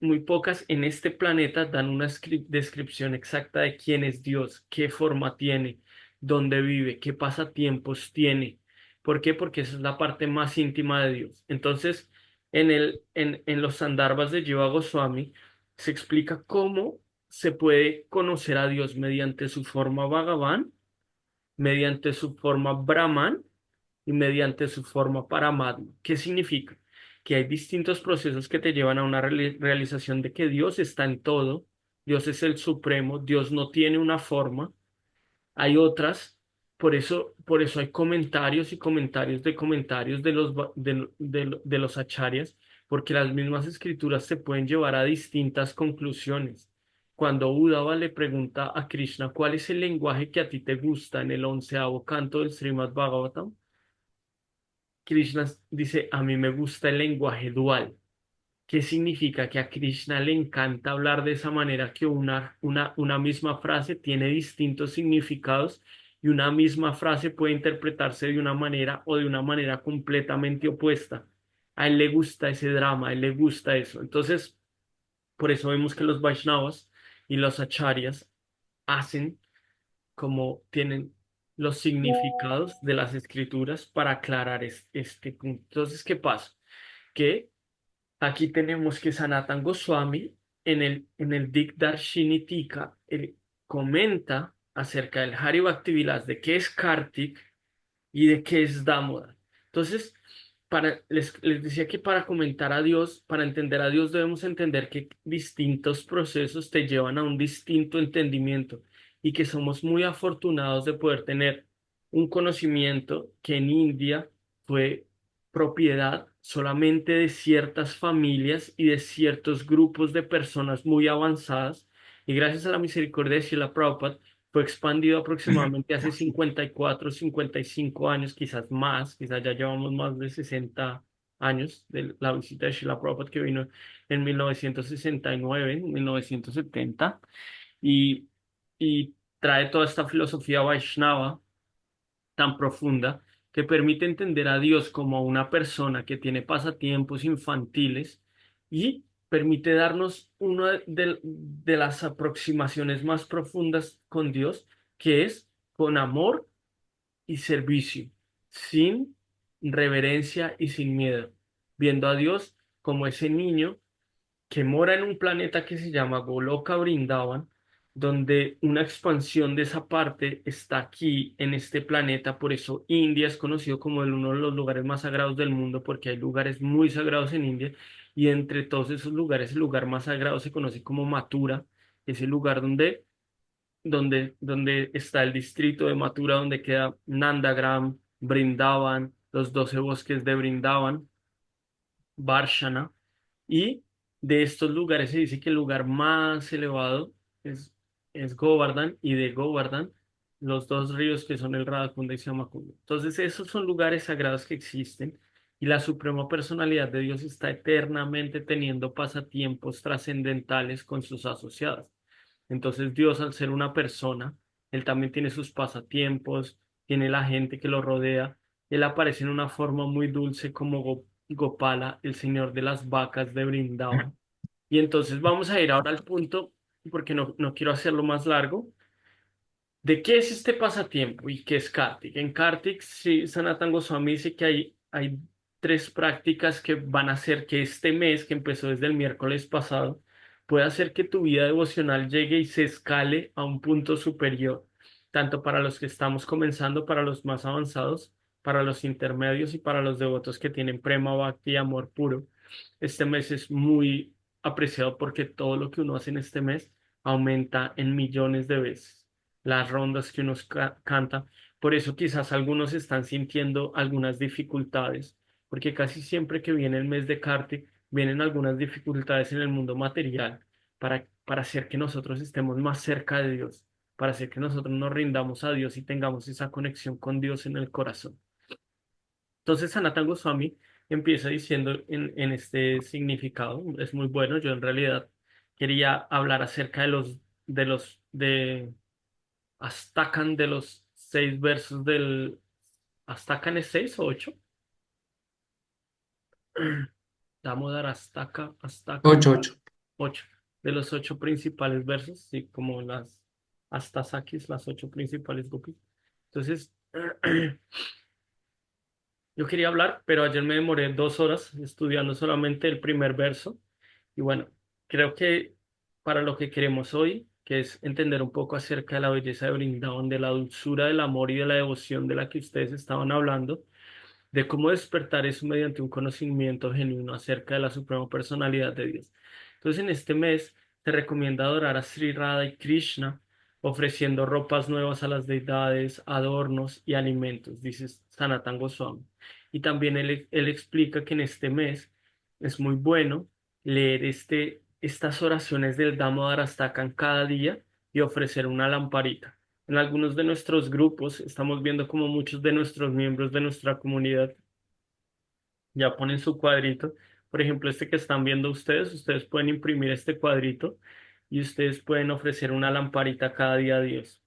muy pocas en este planeta dan una descripción exacta de quién es Dios, qué forma tiene, dónde vive, qué pasatiempos tiene. ¿Por qué? Porque esa es la parte más íntima de Dios. Entonces, en los Sandarbhas de Jiva Goswami se explica cómo se puede conocer a Dios mediante su forma Bhagavan, mediante su forma Brahman y mediante su forma Paramatma. ¿Qué significa? Que hay distintos procesos que te llevan a una realización de que Dios está en todo, Dios es el supremo, Dios no tiene una forma. Hay otras, por eso hay comentarios y comentarios de comentarios de de los acharyas, porque las mismas escrituras se pueden llevar a distintas conclusiones. Cuando Uddhava le pregunta a Krishna cuál es el lenguaje que a ti te gusta en el 11.º canto del Srimad Bhagavatam, Krishna dice: a mí me gusta el lenguaje dual. ¿Qué significa? Que a Krishna le encanta hablar de esa manera, que una misma frase tiene distintos significados y una misma frase puede interpretarse de una manera o de una manera completamente opuesta. A él le gusta ese drama, a él le gusta eso. Entonces, por eso vemos que los Vaishnavas y los Acharyas hacen como tienen los significados de las escrituras para aclarar este punto. Entonces, ¿qué pasa? Que aquí tenemos que Sanatan Goswami en el Digdarshini Tika, él comenta acerca del Hari Bhaktivilas, de qué es Kartik y de qué es Damodar. Entonces, les decía que para comentar a Dios, para entender a Dios, debemos entender que distintos procesos te llevan a un distinto entendimiento, y que somos muy afortunados de poder tener un conocimiento que en India fue propiedad solamente de ciertas familias y de ciertos grupos de personas muy avanzadas, y gracias a la misericordia de Srila Prabhupada fue expandido aproximadamente hace 54, 55 años, quizás más, quizás ya llevamos más de 60 años de la visita de Srila Prabhupada que vino en 1969, en 1970, y, y trae toda esta filosofía Vaishnava tan profunda que permite entender a Dios como una persona que tiene pasatiempos infantiles y permite darnos una de las aproximaciones más profundas con Dios, que es con amor y servicio, sin reverencia y sin miedo, viendo a Dios como ese niño que mora en un planeta que se llama Goloka Brindavan, donde una expansión de esa parte está aquí en este planeta. Por eso India es conocido como uno de los lugares más sagrados del mundo, porque hay lugares muy sagrados en India, y entre todos esos lugares el lugar más sagrado se conoce como Mathura, es el lugar donde está el distrito de Mathura, donde queda Nandagram, Brindavan, los 12 bosques de Brindavan, Varshana. Y de estos lugares se dice que el lugar más elevado es, es Govardhan, y de Govardhan los dos ríos que son el Radhakunda y Samakunda. Entonces esos son lugares sagrados que existen, y la suprema personalidad de Dios está eternamente teniendo pasatiempos trascendentales con sus asociados. Entonces Dios, al ser una persona, él también tiene sus pasatiempos, tiene la gente que lo rodea. Él aparece en una forma muy dulce como Gopala, el señor de las vacas de Brindavan. Y entonces vamos a ir ahora al punto, porque no quiero hacerlo más largo, de qué es este pasatiempo y qué es Kartik. En Kartik, sí, Sanatan Goswami dice que hay tres prácticas que van a hacer que este mes, que empezó desde el miércoles pasado, pueda hacer que tu vida devocional llegue y se escale a un punto superior, tanto para los que estamos comenzando, para los más avanzados, para los intermedios y para los devotos que tienen prema bhakti y amor puro. Este mes es muy apreciado porque todo lo que uno hace en este mes aumenta en millones de veces las rondas que uno canta. Por eso quizás algunos están sintiendo algunas dificultades, porque casi siempre que viene el mes de Kartik, vienen algunas dificultades en el mundo material para hacer que nosotros estemos más cerca de Dios, para hacer que nosotros nos rindamos a Dios y tengamos esa conexión con Dios en el corazón. Entonces, Sanatan Goswami empieza diciendo en este significado, es muy bueno. Yo en realidad quería hablar acerca de Astakan, de los 6 versos del Astakan. ¿Es 6 o 8? Damodar Astaka, Astakan,
8, 8.
8. De los 8 principales versos, sí, como las Astasakis, las 8 principales gopis. Entonces, yo quería hablar, pero ayer me demoré 2 horas estudiando solamente el primer verso. Y bueno, creo que para lo que queremos hoy, que es entender un poco acerca de la belleza de Brindavan, de la dulzura del amor y de la devoción de la que ustedes estaban hablando, de cómo despertar eso mediante un conocimiento genuino acerca de la suprema personalidad de Dios. Entonces, en este mes te recomienda adorar a Sri Radha y Krishna, ofreciendo ropas nuevas a las deidades, adornos y alimentos, dice Sanatan Goswami. Y también él explica que en este mes es muy bueno leer estas oraciones del Damodar Astakan cada día y ofrecer una lamparita. En algunos de nuestros grupos estamos viendo como muchos de nuestros miembros de nuestra comunidad ya ponen su cuadrito. Por ejemplo, este que están viendo ustedes pueden imprimir este cuadrito y ustedes pueden ofrecer una lamparita cada día a Dios.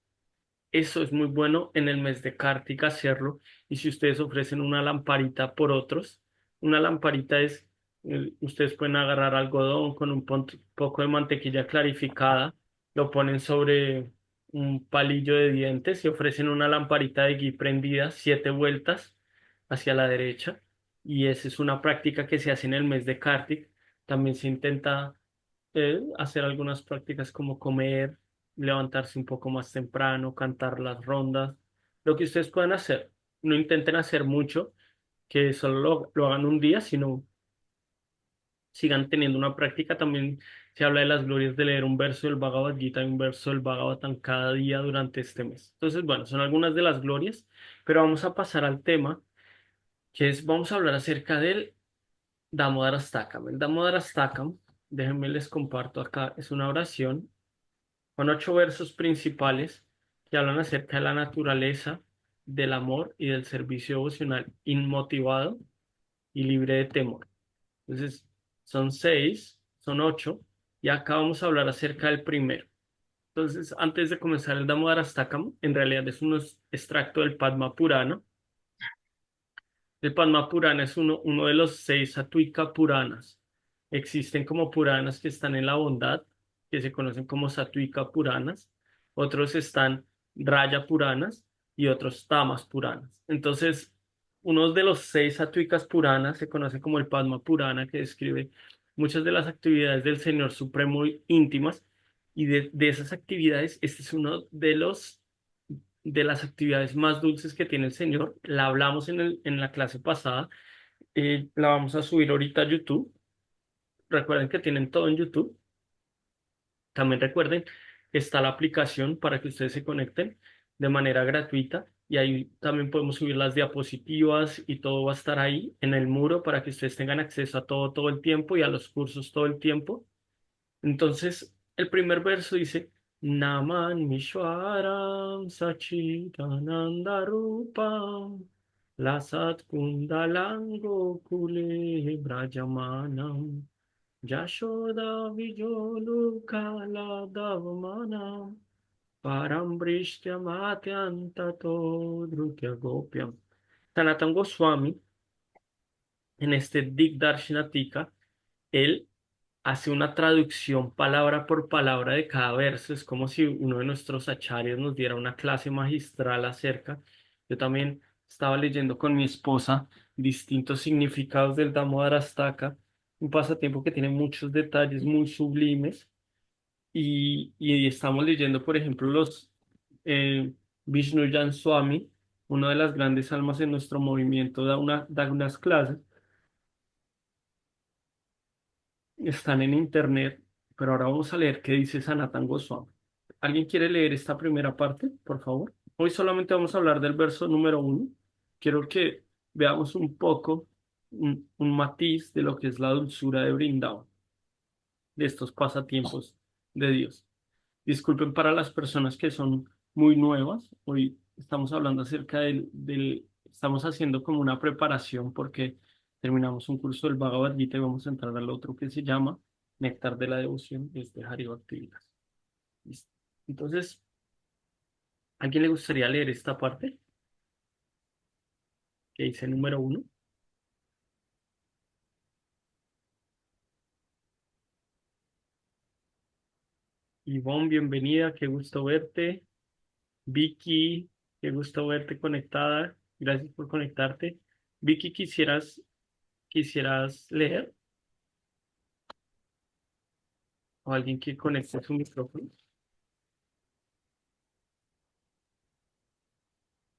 Eso es muy bueno en el mes de Kartika hacerlo. Y si ustedes ofrecen una lamparita por otros, una lamparita es, ustedes pueden agarrar algodón con un poco de mantequilla clarificada, lo ponen sobre un palillo de dientes y ofrecen una lamparita de ghee prendida 7 vueltas hacia la derecha. Y esa es una práctica que se hace en el mes de Kartik. También se intenta hacer algunas prácticas como comer, levantarse un poco más temprano, cantar las rondas, lo que ustedes puedan hacer. No intenten hacer mucho, que solo lo hagan un día, sino sigan teniendo una práctica. También se habla de las glorias de leer un verso del Bhagavad Gita y un verso del Bhagavatam cada día durante este mes. Entonces, bueno, son algunas de las glorias, pero vamos a pasar al tema, que es, vamos a hablar acerca del Damodar Astakam. El Damodar Astakam, déjenme les comparto acá, es una oración con 8 versos principales que hablan acerca de la naturaleza del amor y del servicio devocional inmotivado y libre de temor. Entonces, son 6, son 8, y acá vamos a hablar acerca del primero. Entonces, antes de comenzar el Damodarastakam, en realidad es un extracto del Padma Purana. El Padma Purana es uno de los 6 Sattvika Puranas. Existen como Puranas que están en la bondad, que se conocen como Sattvika Puranas. Otros están Raya Puranas y otros Tamas Puranas. Entonces, uno de los 6 Sattvikas Puranas se conoce como el Padma Purana, que describe muchas de las actividades del Señor Supremo íntimas. Y de esas actividades, este es uno de las actividades más dulces que tiene el Señor. La hablamos en la clase pasada. La vamos a subir ahorita a YouTube. Recuerden que tienen todo en YouTube. También recuerden que está la aplicación para que ustedes se conecten de manera gratuita y ahí también podemos subir las diapositivas y todo va a estar ahí en el muro para que ustedes tengan acceso a todo el tiempo y a los cursos todo el tiempo. Entonces, el primer verso dice, Naman Mishwaram Sachidananda Rupam Lasat Kundalango Kule Brajamanam Yashoda Vijolu Kala Davmanam Parambrishya Matyantato Drutya Gopyam. Sanatana Goswami, en este Digdarshanattika, él hace una traducción palabra por palabra de cada verso. Es como si uno de nuestros acharyas nos diera una clase magistral acerca. Yo también estaba leyendo con mi esposa distintos significados del Damodarastaka, un pasatiempo que tiene muchos detalles muy sublimes. Y estamos leyendo, por ejemplo, los Vishnu Jan Swami, una de las grandes almas en nuestro movimiento, da unas clases, están en internet, pero ahora vamos a leer qué dice Sanatan Goswami. ¿Alguien quiere leer esta primera parte, por favor? Hoy solamente vamos a hablar del verso número 1. Quiero que veamos un poco, un matiz de lo que es la dulzura de Brindavan, de estos pasatiempos de Dios. Disculpen para las personas que son muy nuevas. Hoy estamos hablando acerca estamos haciendo como una preparación porque terminamos un curso del Bhagavad Gita y vamos a entrar al otro que se llama Néctar de la Devoción, desde Hari Bhakti Vilas. Listo. Entonces, ¿a quién le gustaría leer esta parte? Que dice número 1. Ivonne, bienvenida, qué gusto verte. Vicky, qué gusto verte conectada. Gracias por conectarte. Vicky, ¿quisieras leer? ¿O alguien que conecte su micrófono?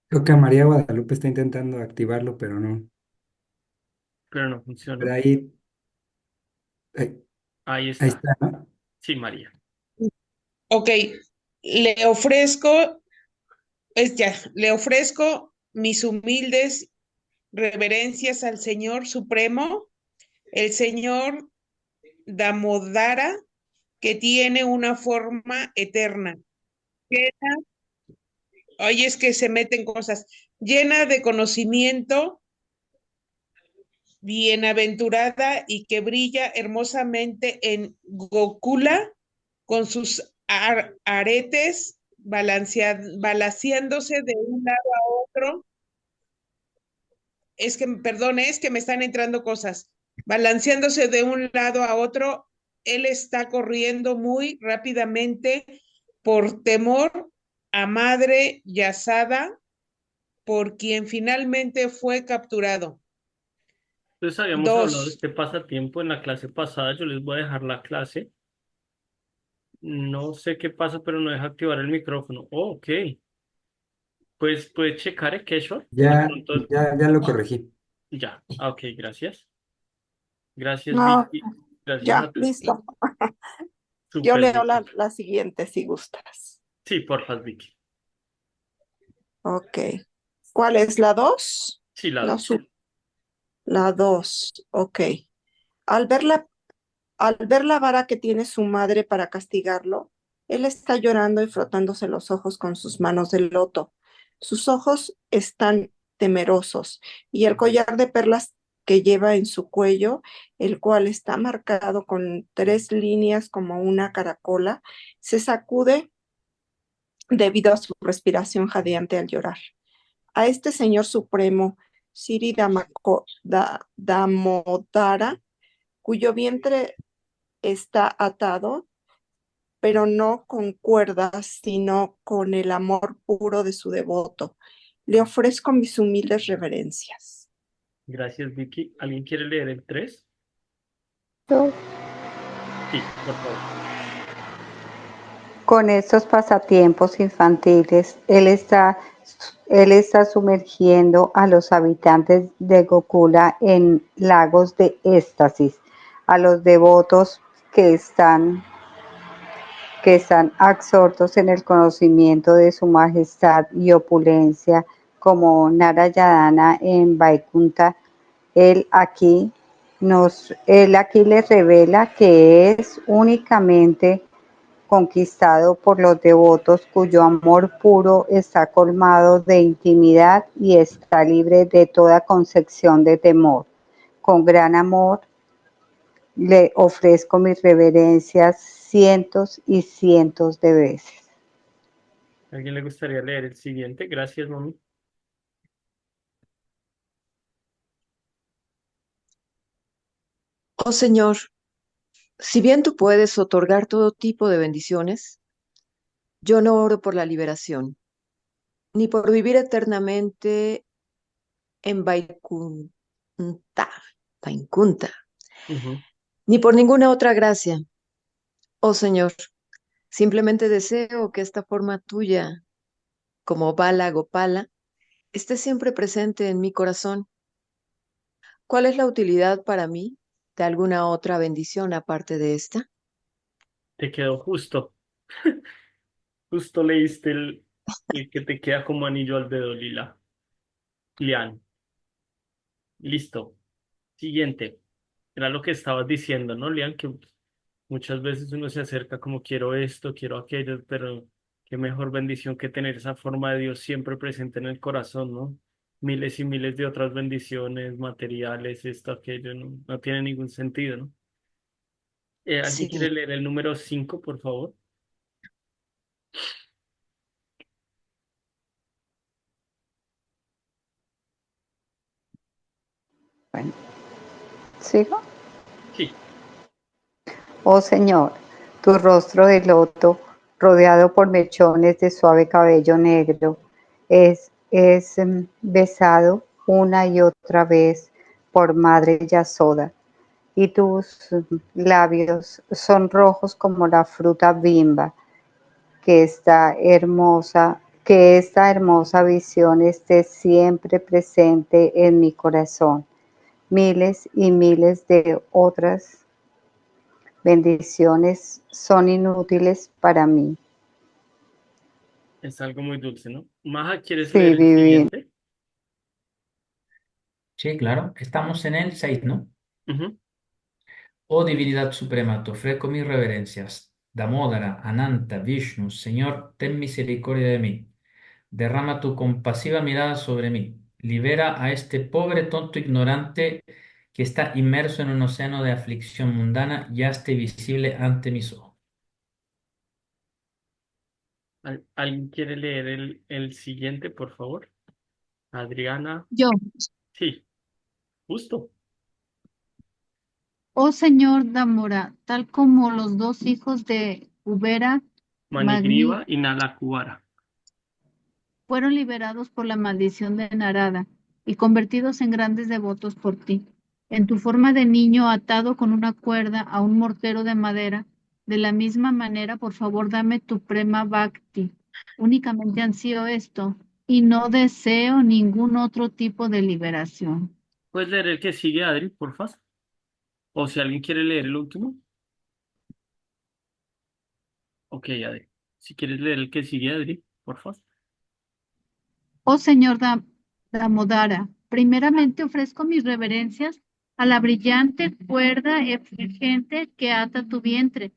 Creo que María Guadalupe está intentando activarlo, pero no.
Pero no
Pero
funcionó.
ahí,
Ahí
ahí
está.
está, ¿no?
Sí, María.
Ok, le ofrezco, le ofrezco mis humildes reverencias al Señor Supremo, el Señor Damodara, que tiene una forma eterna. Llena, oye, es que se meten cosas, llena de conocimiento, bienaventurada y que brilla hermosamente en Gokula con sus aretes balanceándose de un lado a otro. Es que, perdón, es que me están entrando cosas. Balanceándose de un lado a otro, él está corriendo muy rápidamente por temor a Madre Yasada, por quien finalmente fue capturado.
Entonces habíamos hablado de
Dos,
este pasatiempo en la clase pasada. Yo les voy a dejar la clase. No sé qué pasa, pero no deja activar el micrófono. Oh, ok. Pues puedes checar, Keshwar. De
Ya,
pronto,
ya lo corregí.
ya. Ah, ok, gracias. Gracias,
No,
Vicky. Gracias a
ya,
ti.
listo. Yo
Super,
leo
Vicky.
la siguiente si gustas.
Sí, porfa, Vicky.
Ok. ¿Cuál es la dos?
Sí, la
La,
dos.
su- la dos. Ok. Al ver la, al ver la vara que tiene su madre para castigarlo, Él está llorando y frotándose los ojos con sus manos de loto. Sus ojos están temerosos y el collar de perlas que lleva en su cuello, el cual está marcado con 3 líneas como una caracola, se sacude debido a su respiración jadeante al llorar. A este señor supremo, Siri Damodara, cuyo vientre está atado, pero no con cuerdas, sino con el amor puro de su devoto. Le ofrezco mis humildes reverencias.
Gracias, Vicky. ¿Alguien quiere leer el 3?
Yo,
Sí, por favor.
con estos pasatiempos infantiles, él está sumergiendo a los habitantes de Gokula en lagos de éxtasis, a los devotos que están absortos en el conocimiento de su majestad y opulencia, como Narayana en Vaikunta. Él aquí, él aquí les revela que es únicamente conquistado por los devotos cuyo amor puro está colmado de intimidad y está libre de toda concepción de temor. Con gran amor le ofrezco mis reverencias cientos y cientos de veces.
¿A alguien le gustaría leer el siguiente? Gracias, mami.
Oh Señor, si bien tú puedes otorgar todo tipo de bendiciones, yo no oro por la liberación, ni por vivir eternamente en Vaikunta,
Ujú.
ni por ninguna otra gracia. Oh Señor, simplemente deseo que esta forma tuya, como Bala Gopala, esté siempre presente en mi corazón. ¿Cuál es la utilidad para mí de alguna otra bendición aparte de esta?
Te quedó justo. Justo leíste el que te queda como anillo al dedo, Lila. Lian. Listo. Siguiente. Era lo que estabas diciendo, ¿no, Lian? Que muchas veces uno se acerca como quiero esto, quiero aquello, pero qué mejor bendición que tener esa forma de Dios siempre presente en el corazón, ¿no? Miles y miles de otras bendiciones materiales, esto, aquello, no tiene ningún sentido, ¿no? ¿Alguien
Sí.
quiere leer el número 5, por favor?
Bueno, ¿sigo?
Sí.
Oh Señor, tu rostro de loto, rodeado por mechones de suave cabello negro, es besado una y otra vez por Madre Yasoda, y tus labios son rojos como la fruta bimba, que esta hermosa visión esté siempre presente en mi corazón. Miles y miles de otras bendiciones son inútiles para mí.
Es algo muy dulce, ¿no? Maja, ¿quieres leer
Sí,
el
divino.
siguiente?
Sí, claro. Estamos en el 6, ¿no?
Ujú.
Oh divinidad suprema, te ofrezco mis reverencias. Damodara, Ananta, Vishnu, Señor, ten misericordia de mí. Derrama tu compasiva mirada sobre mí. Libera a este pobre tonto ignorante que está inmerso en un océano de aflicción mundana y hazte visible ante mis ojos.
¿Alguien quiere leer el siguiente, por favor? Adriana.
Yo,
Sí, justo.
oh Señor Damora, tal como los dos hijos de Ubera
Manigriva
Magni
y Nalakuvara.
fueron liberados por la maldición de Narada y convertidos en grandes devotos por ti. En tu forma de niño atado con una cuerda a un mortero de madera, de la misma manera, por favor, dame tu prema bhakti. Únicamente ansío esto y no deseo ningún otro tipo de liberación.
¿Puedes leer el que sigue, Adri, por favor? O si alguien quiere leer el último. Ok, Adri. Si quieres leer el que sigue, Adri, por favor.
Oh Señor Damodara, primeramente ofrezco mis reverencias a la brillante cuerda efulgente que ata tu vientre.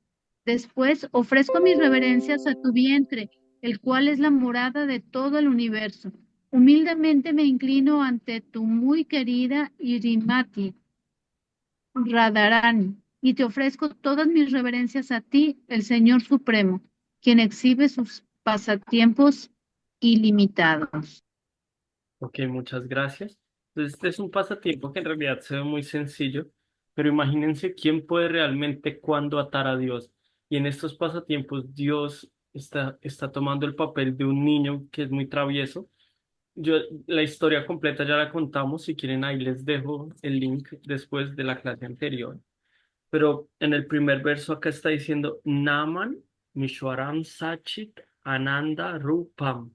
Después ofrezco mis reverencias a tu vientre, el cual es la morada de todo el universo. Humildemente me inclino ante tu muy querida Irimati, Radharani, y te ofrezco todas mis reverencias a ti, el Señor Supremo, quien exhibe sus pasatiempos ilimitados.
Ok, muchas gracias. Entonces, este es un pasatiempo que en realidad se ve muy sencillo, pero imagínense quién puede realmente cuándo atar a Dios. Y en estos pasatiempos, Dios está tomando el papel de un niño que es muy travieso. Yo, la historia completa ya la contamos, si quieren ahí les dejo el link después de la clase anterior. Pero en el primer verso acá está diciendo, Naman Mishwaram Sachit Ananda Rupam.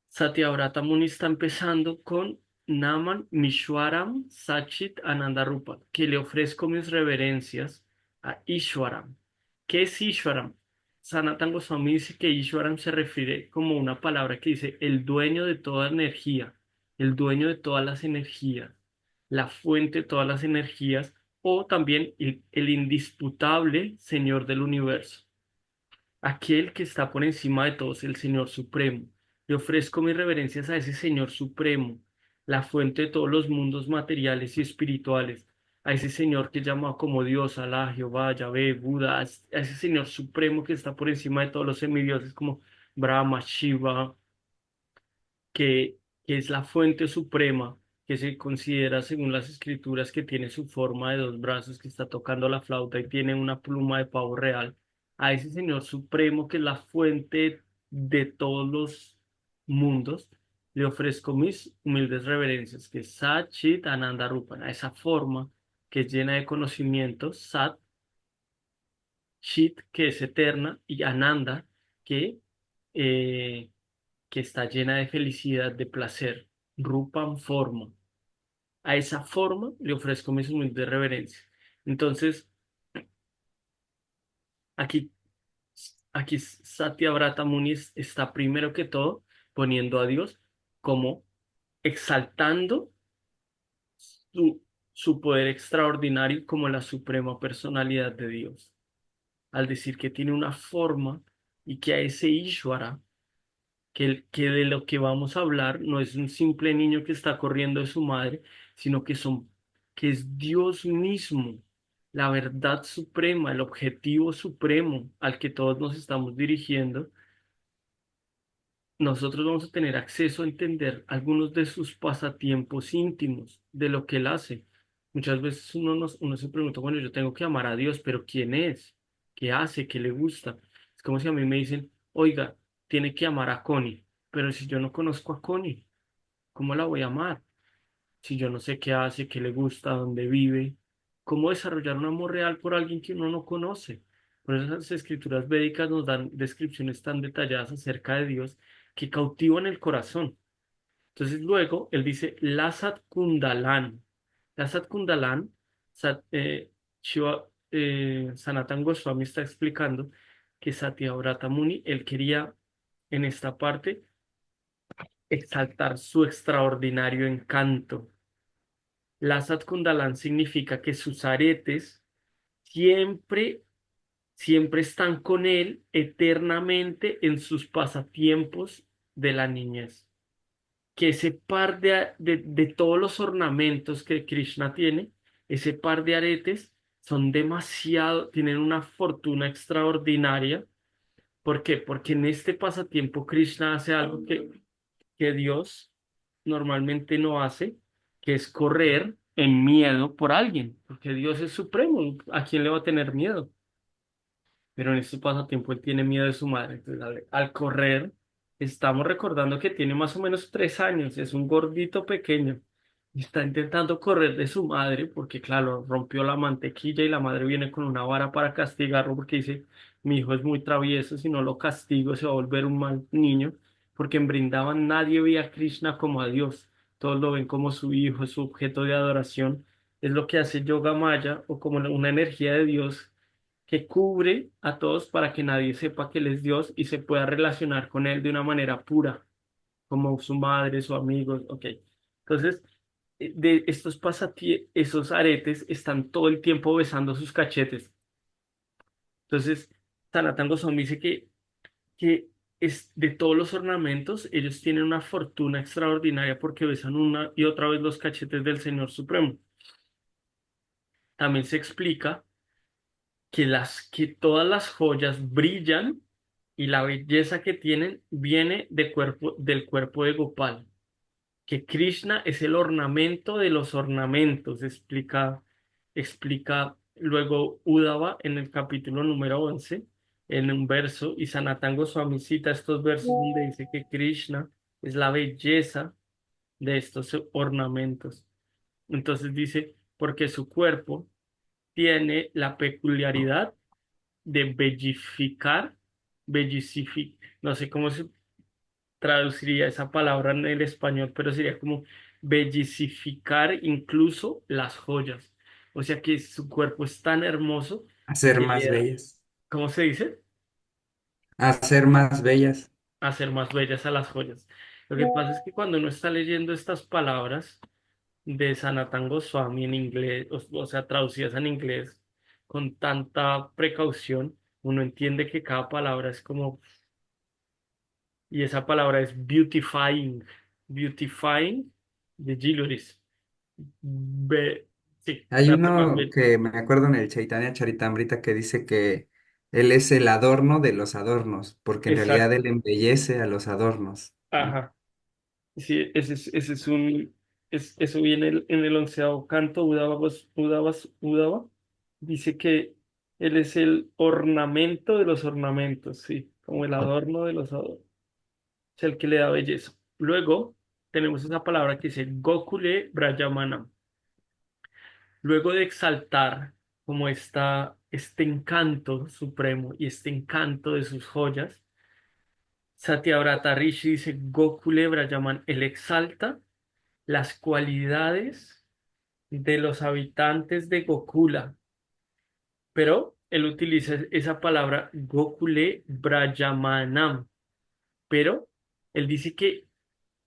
Satyavrata Muni está empezando con Naman Mishwaram Sachit Anandarupa, que le ofrezco mis reverencias a Ishwaram. ¿Qué es Ishwaram? Sanatana Goswami dice que Ishwaram se refiere como una palabra que dice el dueño de toda energía, el dueño de todas las energías, la fuente de todas las energías, o también el indisputable Señor del universo, aquel que está por encima de todos, el Señor Supremo. Le ofrezco mis reverencias a ese Señor Supremo, la fuente de todos los mundos materiales y espirituales, a ese Señor que llama como Dios, Alá, Jehová, Yahvé, Buda, a ese Señor Supremo que está por encima de todos los semidioses como Brahma, Shiva, que es la fuente suprema, que se considera según las escrituras que tiene su forma de dos brazos, que está tocando la flauta y tiene una pluma de pavo real, a ese Señor supremo que es la fuente de todos los mundos, le ofrezco mis humildes reverencias, que es Sat Chit Ananda Rupan, a esa forma que es llena de conocimiento, Sat, Chit, que es eterna, y Ananda, que eh, que está llena de felicidad, de placer. Rupam forma. A esa forma le ofrezco mis humildes reverencias. Entonces, aquí, aquí Satyavrata Muni está primero que todo poniendo a Dios como exaltando su, su poder extraordinario como la suprema personalidad de Dios. Al decir que tiene una forma y que a ese Ishvara que de lo que vamos a hablar no es un simple niño que está corriendo de su madre, sino que es Dios mismo, la verdad suprema, el objetivo supremo al que todos nos estamos dirigiendo. Nosotros vamos a tener acceso a entender algunos de sus pasatiempos íntimos, de lo que él hace. Muchas veces uno se pregunta, bueno, yo tengo que amar a Dios, pero ¿quién es? ¿Qué hace? ¿Qué le gusta? Es como si a mí me dicen, oiga, tiene que amar a Connie, pero si yo no conozco a Connie, ¿cómo la voy a amar? Si yo no sé qué hace, qué le gusta, dónde vive, ¿cómo desarrollar un amor real por alguien que uno no conoce? Por eso las escrituras védicas nos dan descripciones tan detalladas acerca de Dios que cautivan el corazón. Entonces luego él dice, Lasat Kundalan. Lasat Kundalan, Sanatan Goswami está explicando que Satyavrata Muni, él quería en esta parte exaltar su extraordinario encanto. Lasat Kundalan significa que sus aretes siempre, siempre están con él eternamente en sus pasatiempos de la niñez. Que ese par de todos los ornamentos que Krishna tiene, ese par de aretes son demasiado, tienen una fortuna extraordinaria. ¿Por qué? Porque en este pasatiempo Krishna hace algo que Dios normalmente no hace, que es correr en miedo por alguien, porque Dios es supremo, ¿a quién le va a tener miedo? Pero en este pasatiempo él tiene miedo de su madre. Entonces, al correr, estamos recordando que tiene más o menos 3 años, es un gordito pequeño. Y está intentando correr de su madre porque, claro, rompió la mantequilla y la madre viene con una vara para castigarlo porque dice, mi hijo es muy travieso, si no lo castigo se va a volver un mal niño. Porque en Brindavan nadie ve a Krishna como a Dios, todos lo ven como su hijo, su objeto de adoración. Es lo que hace Yoga Maya o como una energía de Dios que cubre a todos para que nadie sepa que Él es Dios y se pueda relacionar con Él de una manera pura, como su madre, su amigo, ok. Entonces, de esos aretes están todo el tiempo besando sus cachetes. Entonces, Sanatan Goswami dice que es de todos los ornamentos, ellos tienen una fortuna extraordinaria porque besan una y otra vez los cachetes del Señor Supremo. También se explica que todas las joyas brillan y la belleza que tienen viene del cuerpo de Gopal, que Krishna es el ornamento de los ornamentos, explica luego Uddhava en el capítulo número 11 en un verso, y Sanatan Goswami cita estos versos donde dice que Krishna es la belleza de estos ornamentos. Entonces dice, porque su cuerpo tiene la peculiaridad de no sé cómo se traduciría esa palabra en el español, pero sería como bellicificar incluso las joyas. O sea que su cuerpo es tan hermoso
Hacer
que le
más
da,
bellas.
¿cómo se dice?
Hacer más bellas.
Hacer más bellas a las joyas. Lo que pasa es que cuando uno está leyendo estas palabras de Sanatan Goswami en inglés, o sea, traducidas en inglés con tanta precaución, uno entiende que cada palabra es como, y esa palabra es beautifying the jewelries. Be- sí,
Hay
hace más
uno
bello.
que me acuerdo en el Chaitanya Charitamrita que dice que él es el adorno de los adornos, porque en realidad
Exacto,
él embellece a los adornos, ¿no?
ajá. Sí, ese es eso viene en el 11.º canto, Udava, dice que él es el ornamento de los ornamentos, sí, como el adorno de los adornos, es el que le da belleza. Luego tenemos esa palabra que dice Gokule Brayamana. Luego de exaltar como este encanto supremo y este encanto de sus joyas, Satyavrata Rishi dice Gokule Brayaman, él exalta las cualidades de los habitantes de Gokula, pero él utiliza esa palabra Gokule Brajamanam, pero él dice que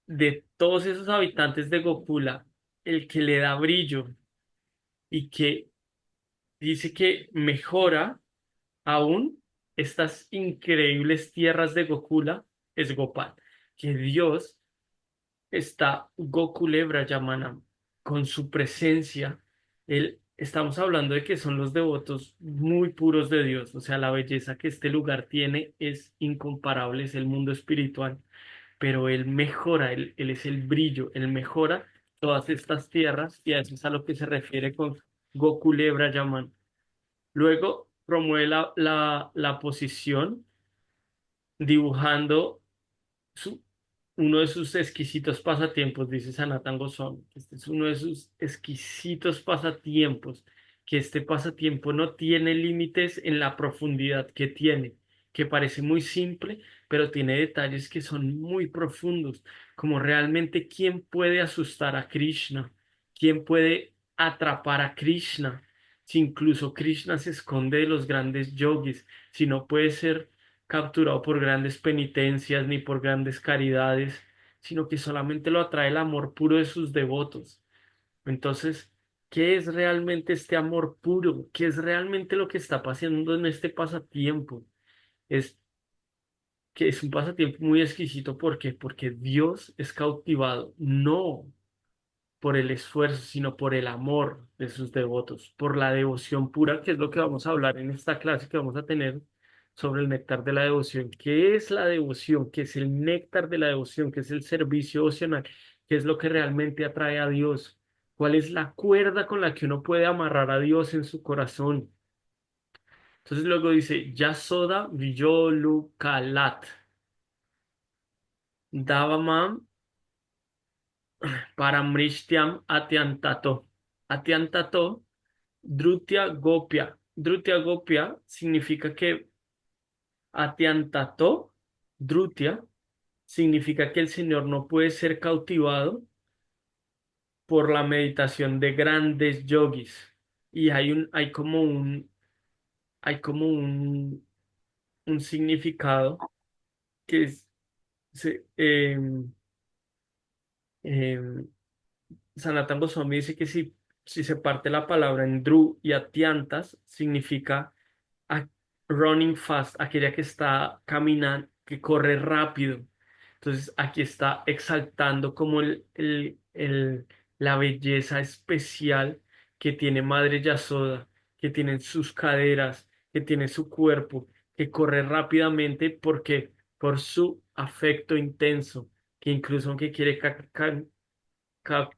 de todos esos habitantes de Gokula, el que le da brillo y que dice que mejora aún estas increíbles tierras de Gokula es Gopal, que Dios está Gokule Brajamanam con su presencia. Estamos hablando de que son los devotos muy puros de Dios, o sea, la belleza que este lugar tiene es incomparable, es el mundo espiritual, pero Él mejora, Él es el brillo, Él mejora todas estas tierras y a eso es a lo que se refiere con Gokule Brajaman. Luego promueve la posición dibujando su- uno de sus exquisitos pasatiempos, dice Sanatan Goswami. Este es uno de sus exquisitos pasatiempos, que este pasatiempo no tiene límites en la profundidad que tiene, que parece muy simple, pero tiene detalles que son muy profundos, como realmente quién puede asustar a Krishna, quién puede atrapar a Krishna, si incluso Krishna se esconde de los grandes yogis, si no puede ser capturado por grandes penitencias ni por grandes caridades, sino que solamente lo atrae el amor puro de sus devotos. Entonces, ¿qué es realmente este amor puro? ¿Qué es realmente lo que está pasando en este pasatiempo? Es que es un pasatiempo muy exquisito. ¿Por qué? Porque Dios es cautivado, no por el esfuerzo, sino por el amor de sus devotos, por la devoción pura, que es lo que vamos a hablar en esta clase que vamos a tener sobre el néctar de la devoción. ¿Qué es la devoción? ¿Qué es el néctar de la devoción? ¿Qué es el servicio devocional? ¿Qué es lo que realmente atrae a Dios? ¿Cuál es la cuerda con la que uno puede amarrar a Dios en su corazón? Entonces luego dice, Yasoda Vijolu Kalat, Davamam Paramrishtyam Atyantato. Atyantato Drutya Gopia. Drutya Gopia significa que Atyantato, Drutya, significa que el Señor no puede ser cautivado por la meditación de grandes yogis. Y hay como un significado que es, se- em, Sanatan Goswami dice que si se parte la palabra en Dru y Atyantas, significa running fast, aquella que está caminando, que corre rápido. Entonces aquí está exaltando como la belleza especial que tiene Madre Yasoda, que tiene en sus caderas, que tiene su cuerpo, que corre rápidamente porque por su afecto intenso, que incluso aunque quiere ca-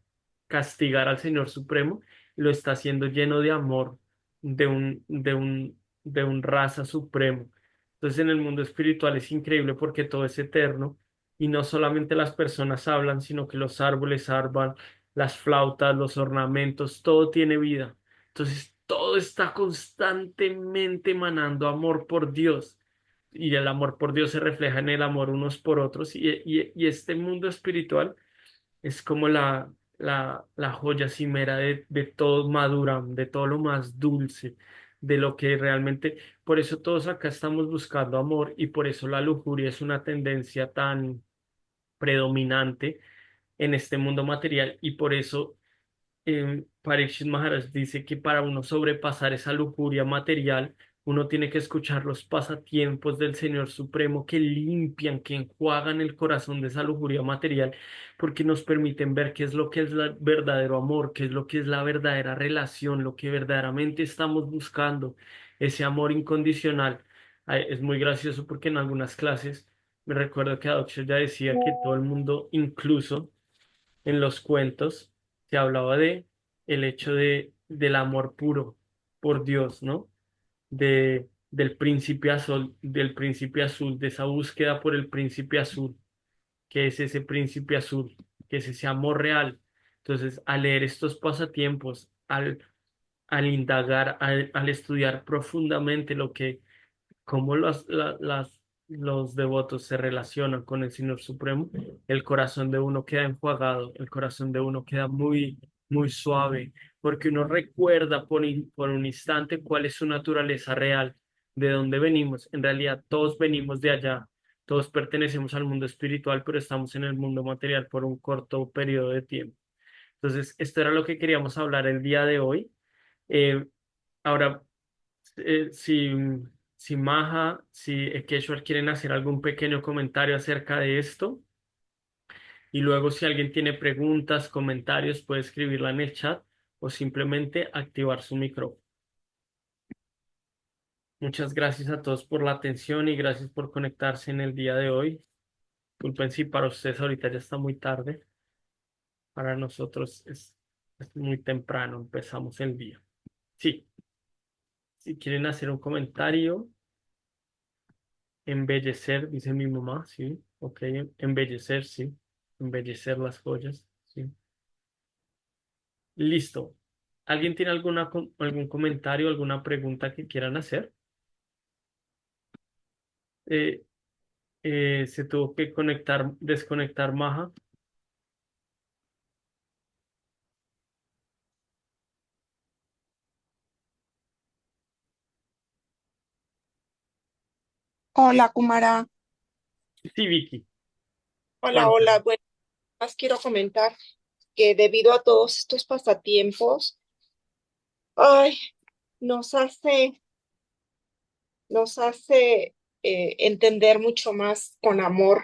castigar al Señor Supremo, lo está haciendo lleno de amor, de un raza supremo. Entonces en el mundo espiritual es increíble porque todo es eterno y no solamente las personas hablan, sino que los árboles hablan, las flautas, los ornamentos, todo tiene vida. Entonces todo está constantemente emanando amor por Dios. Y el amor por Dios se refleja en el amor unos por otros. Y este mundo espiritual es como la joya cimera de todo madura, de todo lo más dulce, de lo que realmente, por eso todos acá estamos buscando amor y por eso la lujuria es una tendencia tan predominante en este mundo material y por eso Parikshit Maharaj dice que para uno sobrepasar esa lujuria material, uno tiene que escuchar los pasatiempos del Señor Supremo que limpian, que enjuagan el corazón de esa lujuria material, porque nos permiten ver qué es lo que es el verdadero amor, qué es lo que es la verdadera relación, lo que verdaderamente estamos buscando, ese amor incondicional. Ay, es muy gracioso porque en algunas clases me recuerdo que Adoksha ya decía que todo el mundo, incluso en los cuentos se hablaba de el hecho del amor puro por Dios, ¿no? Del príncipe azul, de esa búsqueda por el príncipe azul, que es ese príncipe azul, que es ese amor real. Entonces, al leer estos pasatiempos, al indagar, al estudiar profundamente lo que cómo los devotos se relacionan con el Señor Supremo, el corazón de uno queda enjuagado, el corazón de uno queda muy, muy suave, porque uno recuerda por un instante cuál es su naturaleza real, de dónde venimos. En realidad, todos venimos de allá, todos pertenecemos al mundo espiritual, pero estamos en el mundo material por un corto periodo de tiempo. Entonces, esto era lo que queríamos hablar el día de hoy. Eh, Ahora, si, si Maja, si Ekeshwar quieren hacer algún pequeño comentario acerca de esto, y luego si alguien tiene preguntas, comentarios, puede escribirla en el chat o simplemente activar su micrófono. Muchas gracias a todos por la atención y gracias por conectarse en el día de hoy. Disculpen si para ustedes ahorita ya está muy tarde. Para nosotros es muy temprano, empezamos el día. Sí, si quieren hacer un comentario. Embellecer, dice mi mamá, sí, ok, embellecer, sí, embellecer las joyas, sí. Listo. ¿Alguien tiene algún comentario, alguna pregunta que quieran hacer? Eh, Se tuvo que desconectar Maja.
Hola, Kumara.
Sí, Vicky,
Hola, hola.
cuéntame.
Bueno, más quiero comentar que debido a todos estos pasatiempos, ay, nos hace, nos hace entender mucho más con amor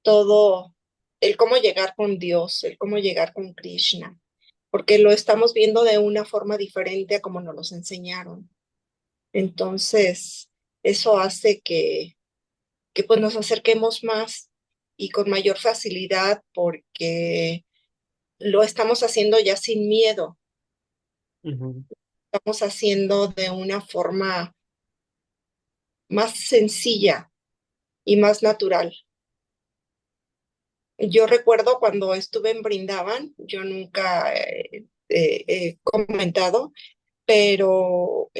todo el cómo llegar con Dios, el cómo llegar con Krishna, porque lo estamos viendo de una forma diferente a como nos los enseñaron. Entonces, eso hace que pues nos acerquemos más y con mayor facilidad porque lo estamos haciendo ya sin miedo,
Ujú,
estamos haciendo de una forma más sencilla y más natural. Yo recuerdo cuando estuve en Brindavan, yo nunca he comentado, pero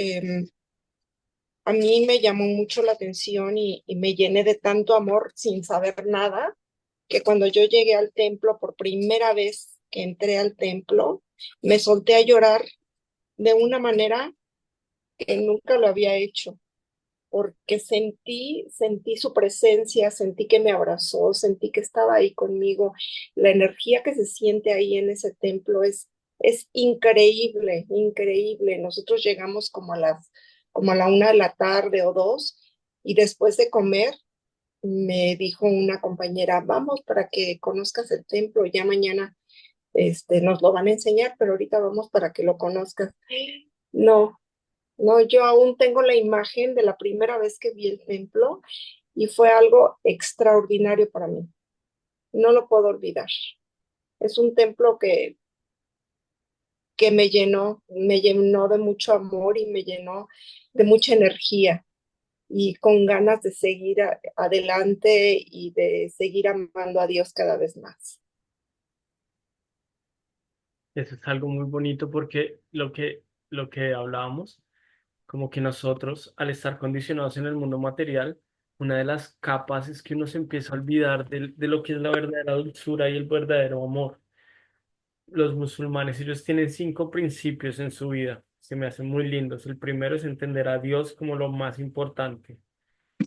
a mí me llamó mucho la atención y me llené de tanto amor sin saber nada, que cuando yo llegué al templo por primera vez que entré al templo, me solté a llorar de una manera que nunca lo había hecho, porque sentí su presencia, sentí que me abrazó, sentí que estaba ahí conmigo. La energía que se siente ahí en ese templo es increíble, increíble. Nosotros llegamos como como a la 1 de la tarde o 2, y después de comer me dijo una compañera, vamos para que conozcas el templo, ya mañana nos lo van a enseñar, pero ahorita vamos para que lo conozcas. No, no, yo aún tengo la imagen de la primera vez que vi el templo y fue algo extraordinario para mí. No lo puedo olvidar. Es un templo que me llenó de mucho amor y me llenó de mucha energía y con ganas de seguir adelante y de seguir amando a Dios cada vez más.
Eso es algo muy bonito porque lo que hablábamos, como que nosotros, al estar condicionados en el mundo material, una de las capas es que uno se empieza a olvidar de lo que es la verdadera dulzura y el verdadero amor. Los musulmanes, ellos tienen 5 principios en su vida, se me hacen muy lindos. El primero es entender a Dios como lo más importante.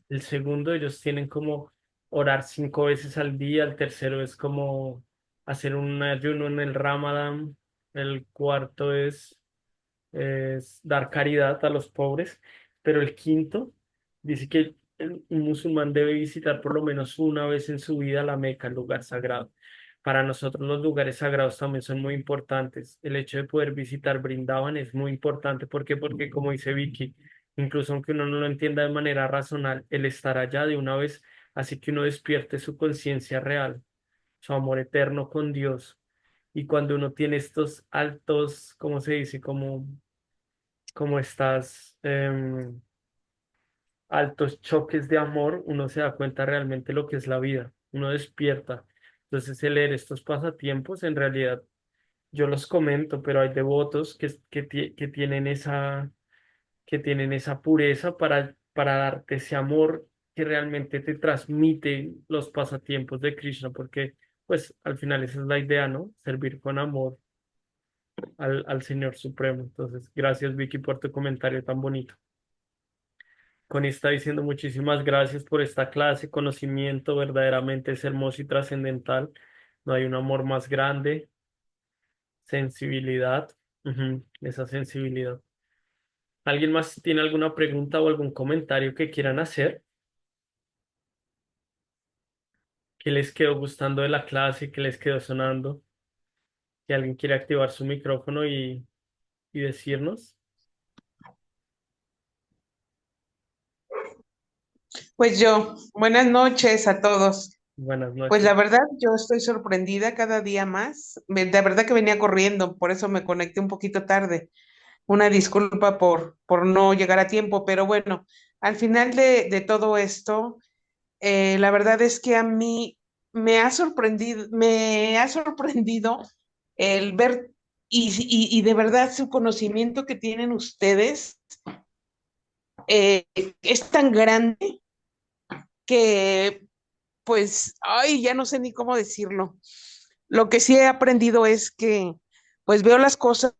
El segundo, ellos tienen como orar 5 veces al día. El tercero es como hacer un ayuno en el Ramadán. El cuarto es dar caridad a los pobres. Pero el quinto dice que un musulmán debe visitar por lo menos una vez en su vida la Meca, el lugar sagrado. Para nosotros los lugares sagrados también son muy importantes. El hecho de poder visitar Brindavan es muy importante. ¿Por qué? Porque como dice Vicky, incluso aunque uno no lo entienda de manera racional, el estar allá de una vez hace que uno despierte su conciencia real, su amor eterno con Dios. Y cuando uno tiene estos altos, ¿cómo se dice? Como estas altos choques de amor, uno se da cuenta realmente lo que es la vida, uno despierta. Entonces, el leer estos pasatiempos, en realidad, yo los comento, pero hay devotos que tienen esa pureza para darte ese amor que realmente te transmite los pasatiempos de Krishna, porque pues al final esa es la idea, ¿no? Servir con amor al Señor Supremo. Entonces, gracias Vicky por tu comentario tan bonito. Connie está diciendo muchísimas gracias por esta clase, conocimiento verdaderamente es hermoso y trascendental. No hay un amor más grande, sensibilidad, esa sensibilidad. ¿Alguien más tiene alguna pregunta o algún comentario que quieran hacer? ¿Qué les quedó gustando de la clase? ¿Qué les quedó sonando? Si alguien quiere activar su micrófono y decirnos.
Pues yo, buenas noches a todos.
Buenas
Pues
noches.
la verdad, yo estoy sorprendida cada día más. De verdad que venía corriendo, por eso me conecté un poquito tarde. Una disculpa por no llegar a tiempo, pero bueno, al final de todo esto, la verdad es que a mí me ha sorprendido el ver y de verdad su conocimiento que tienen ustedes eh, es tan grande que pues, ay, ya no sé ni cómo decirlo. Lo que sí he aprendido es que, pues veo las cosas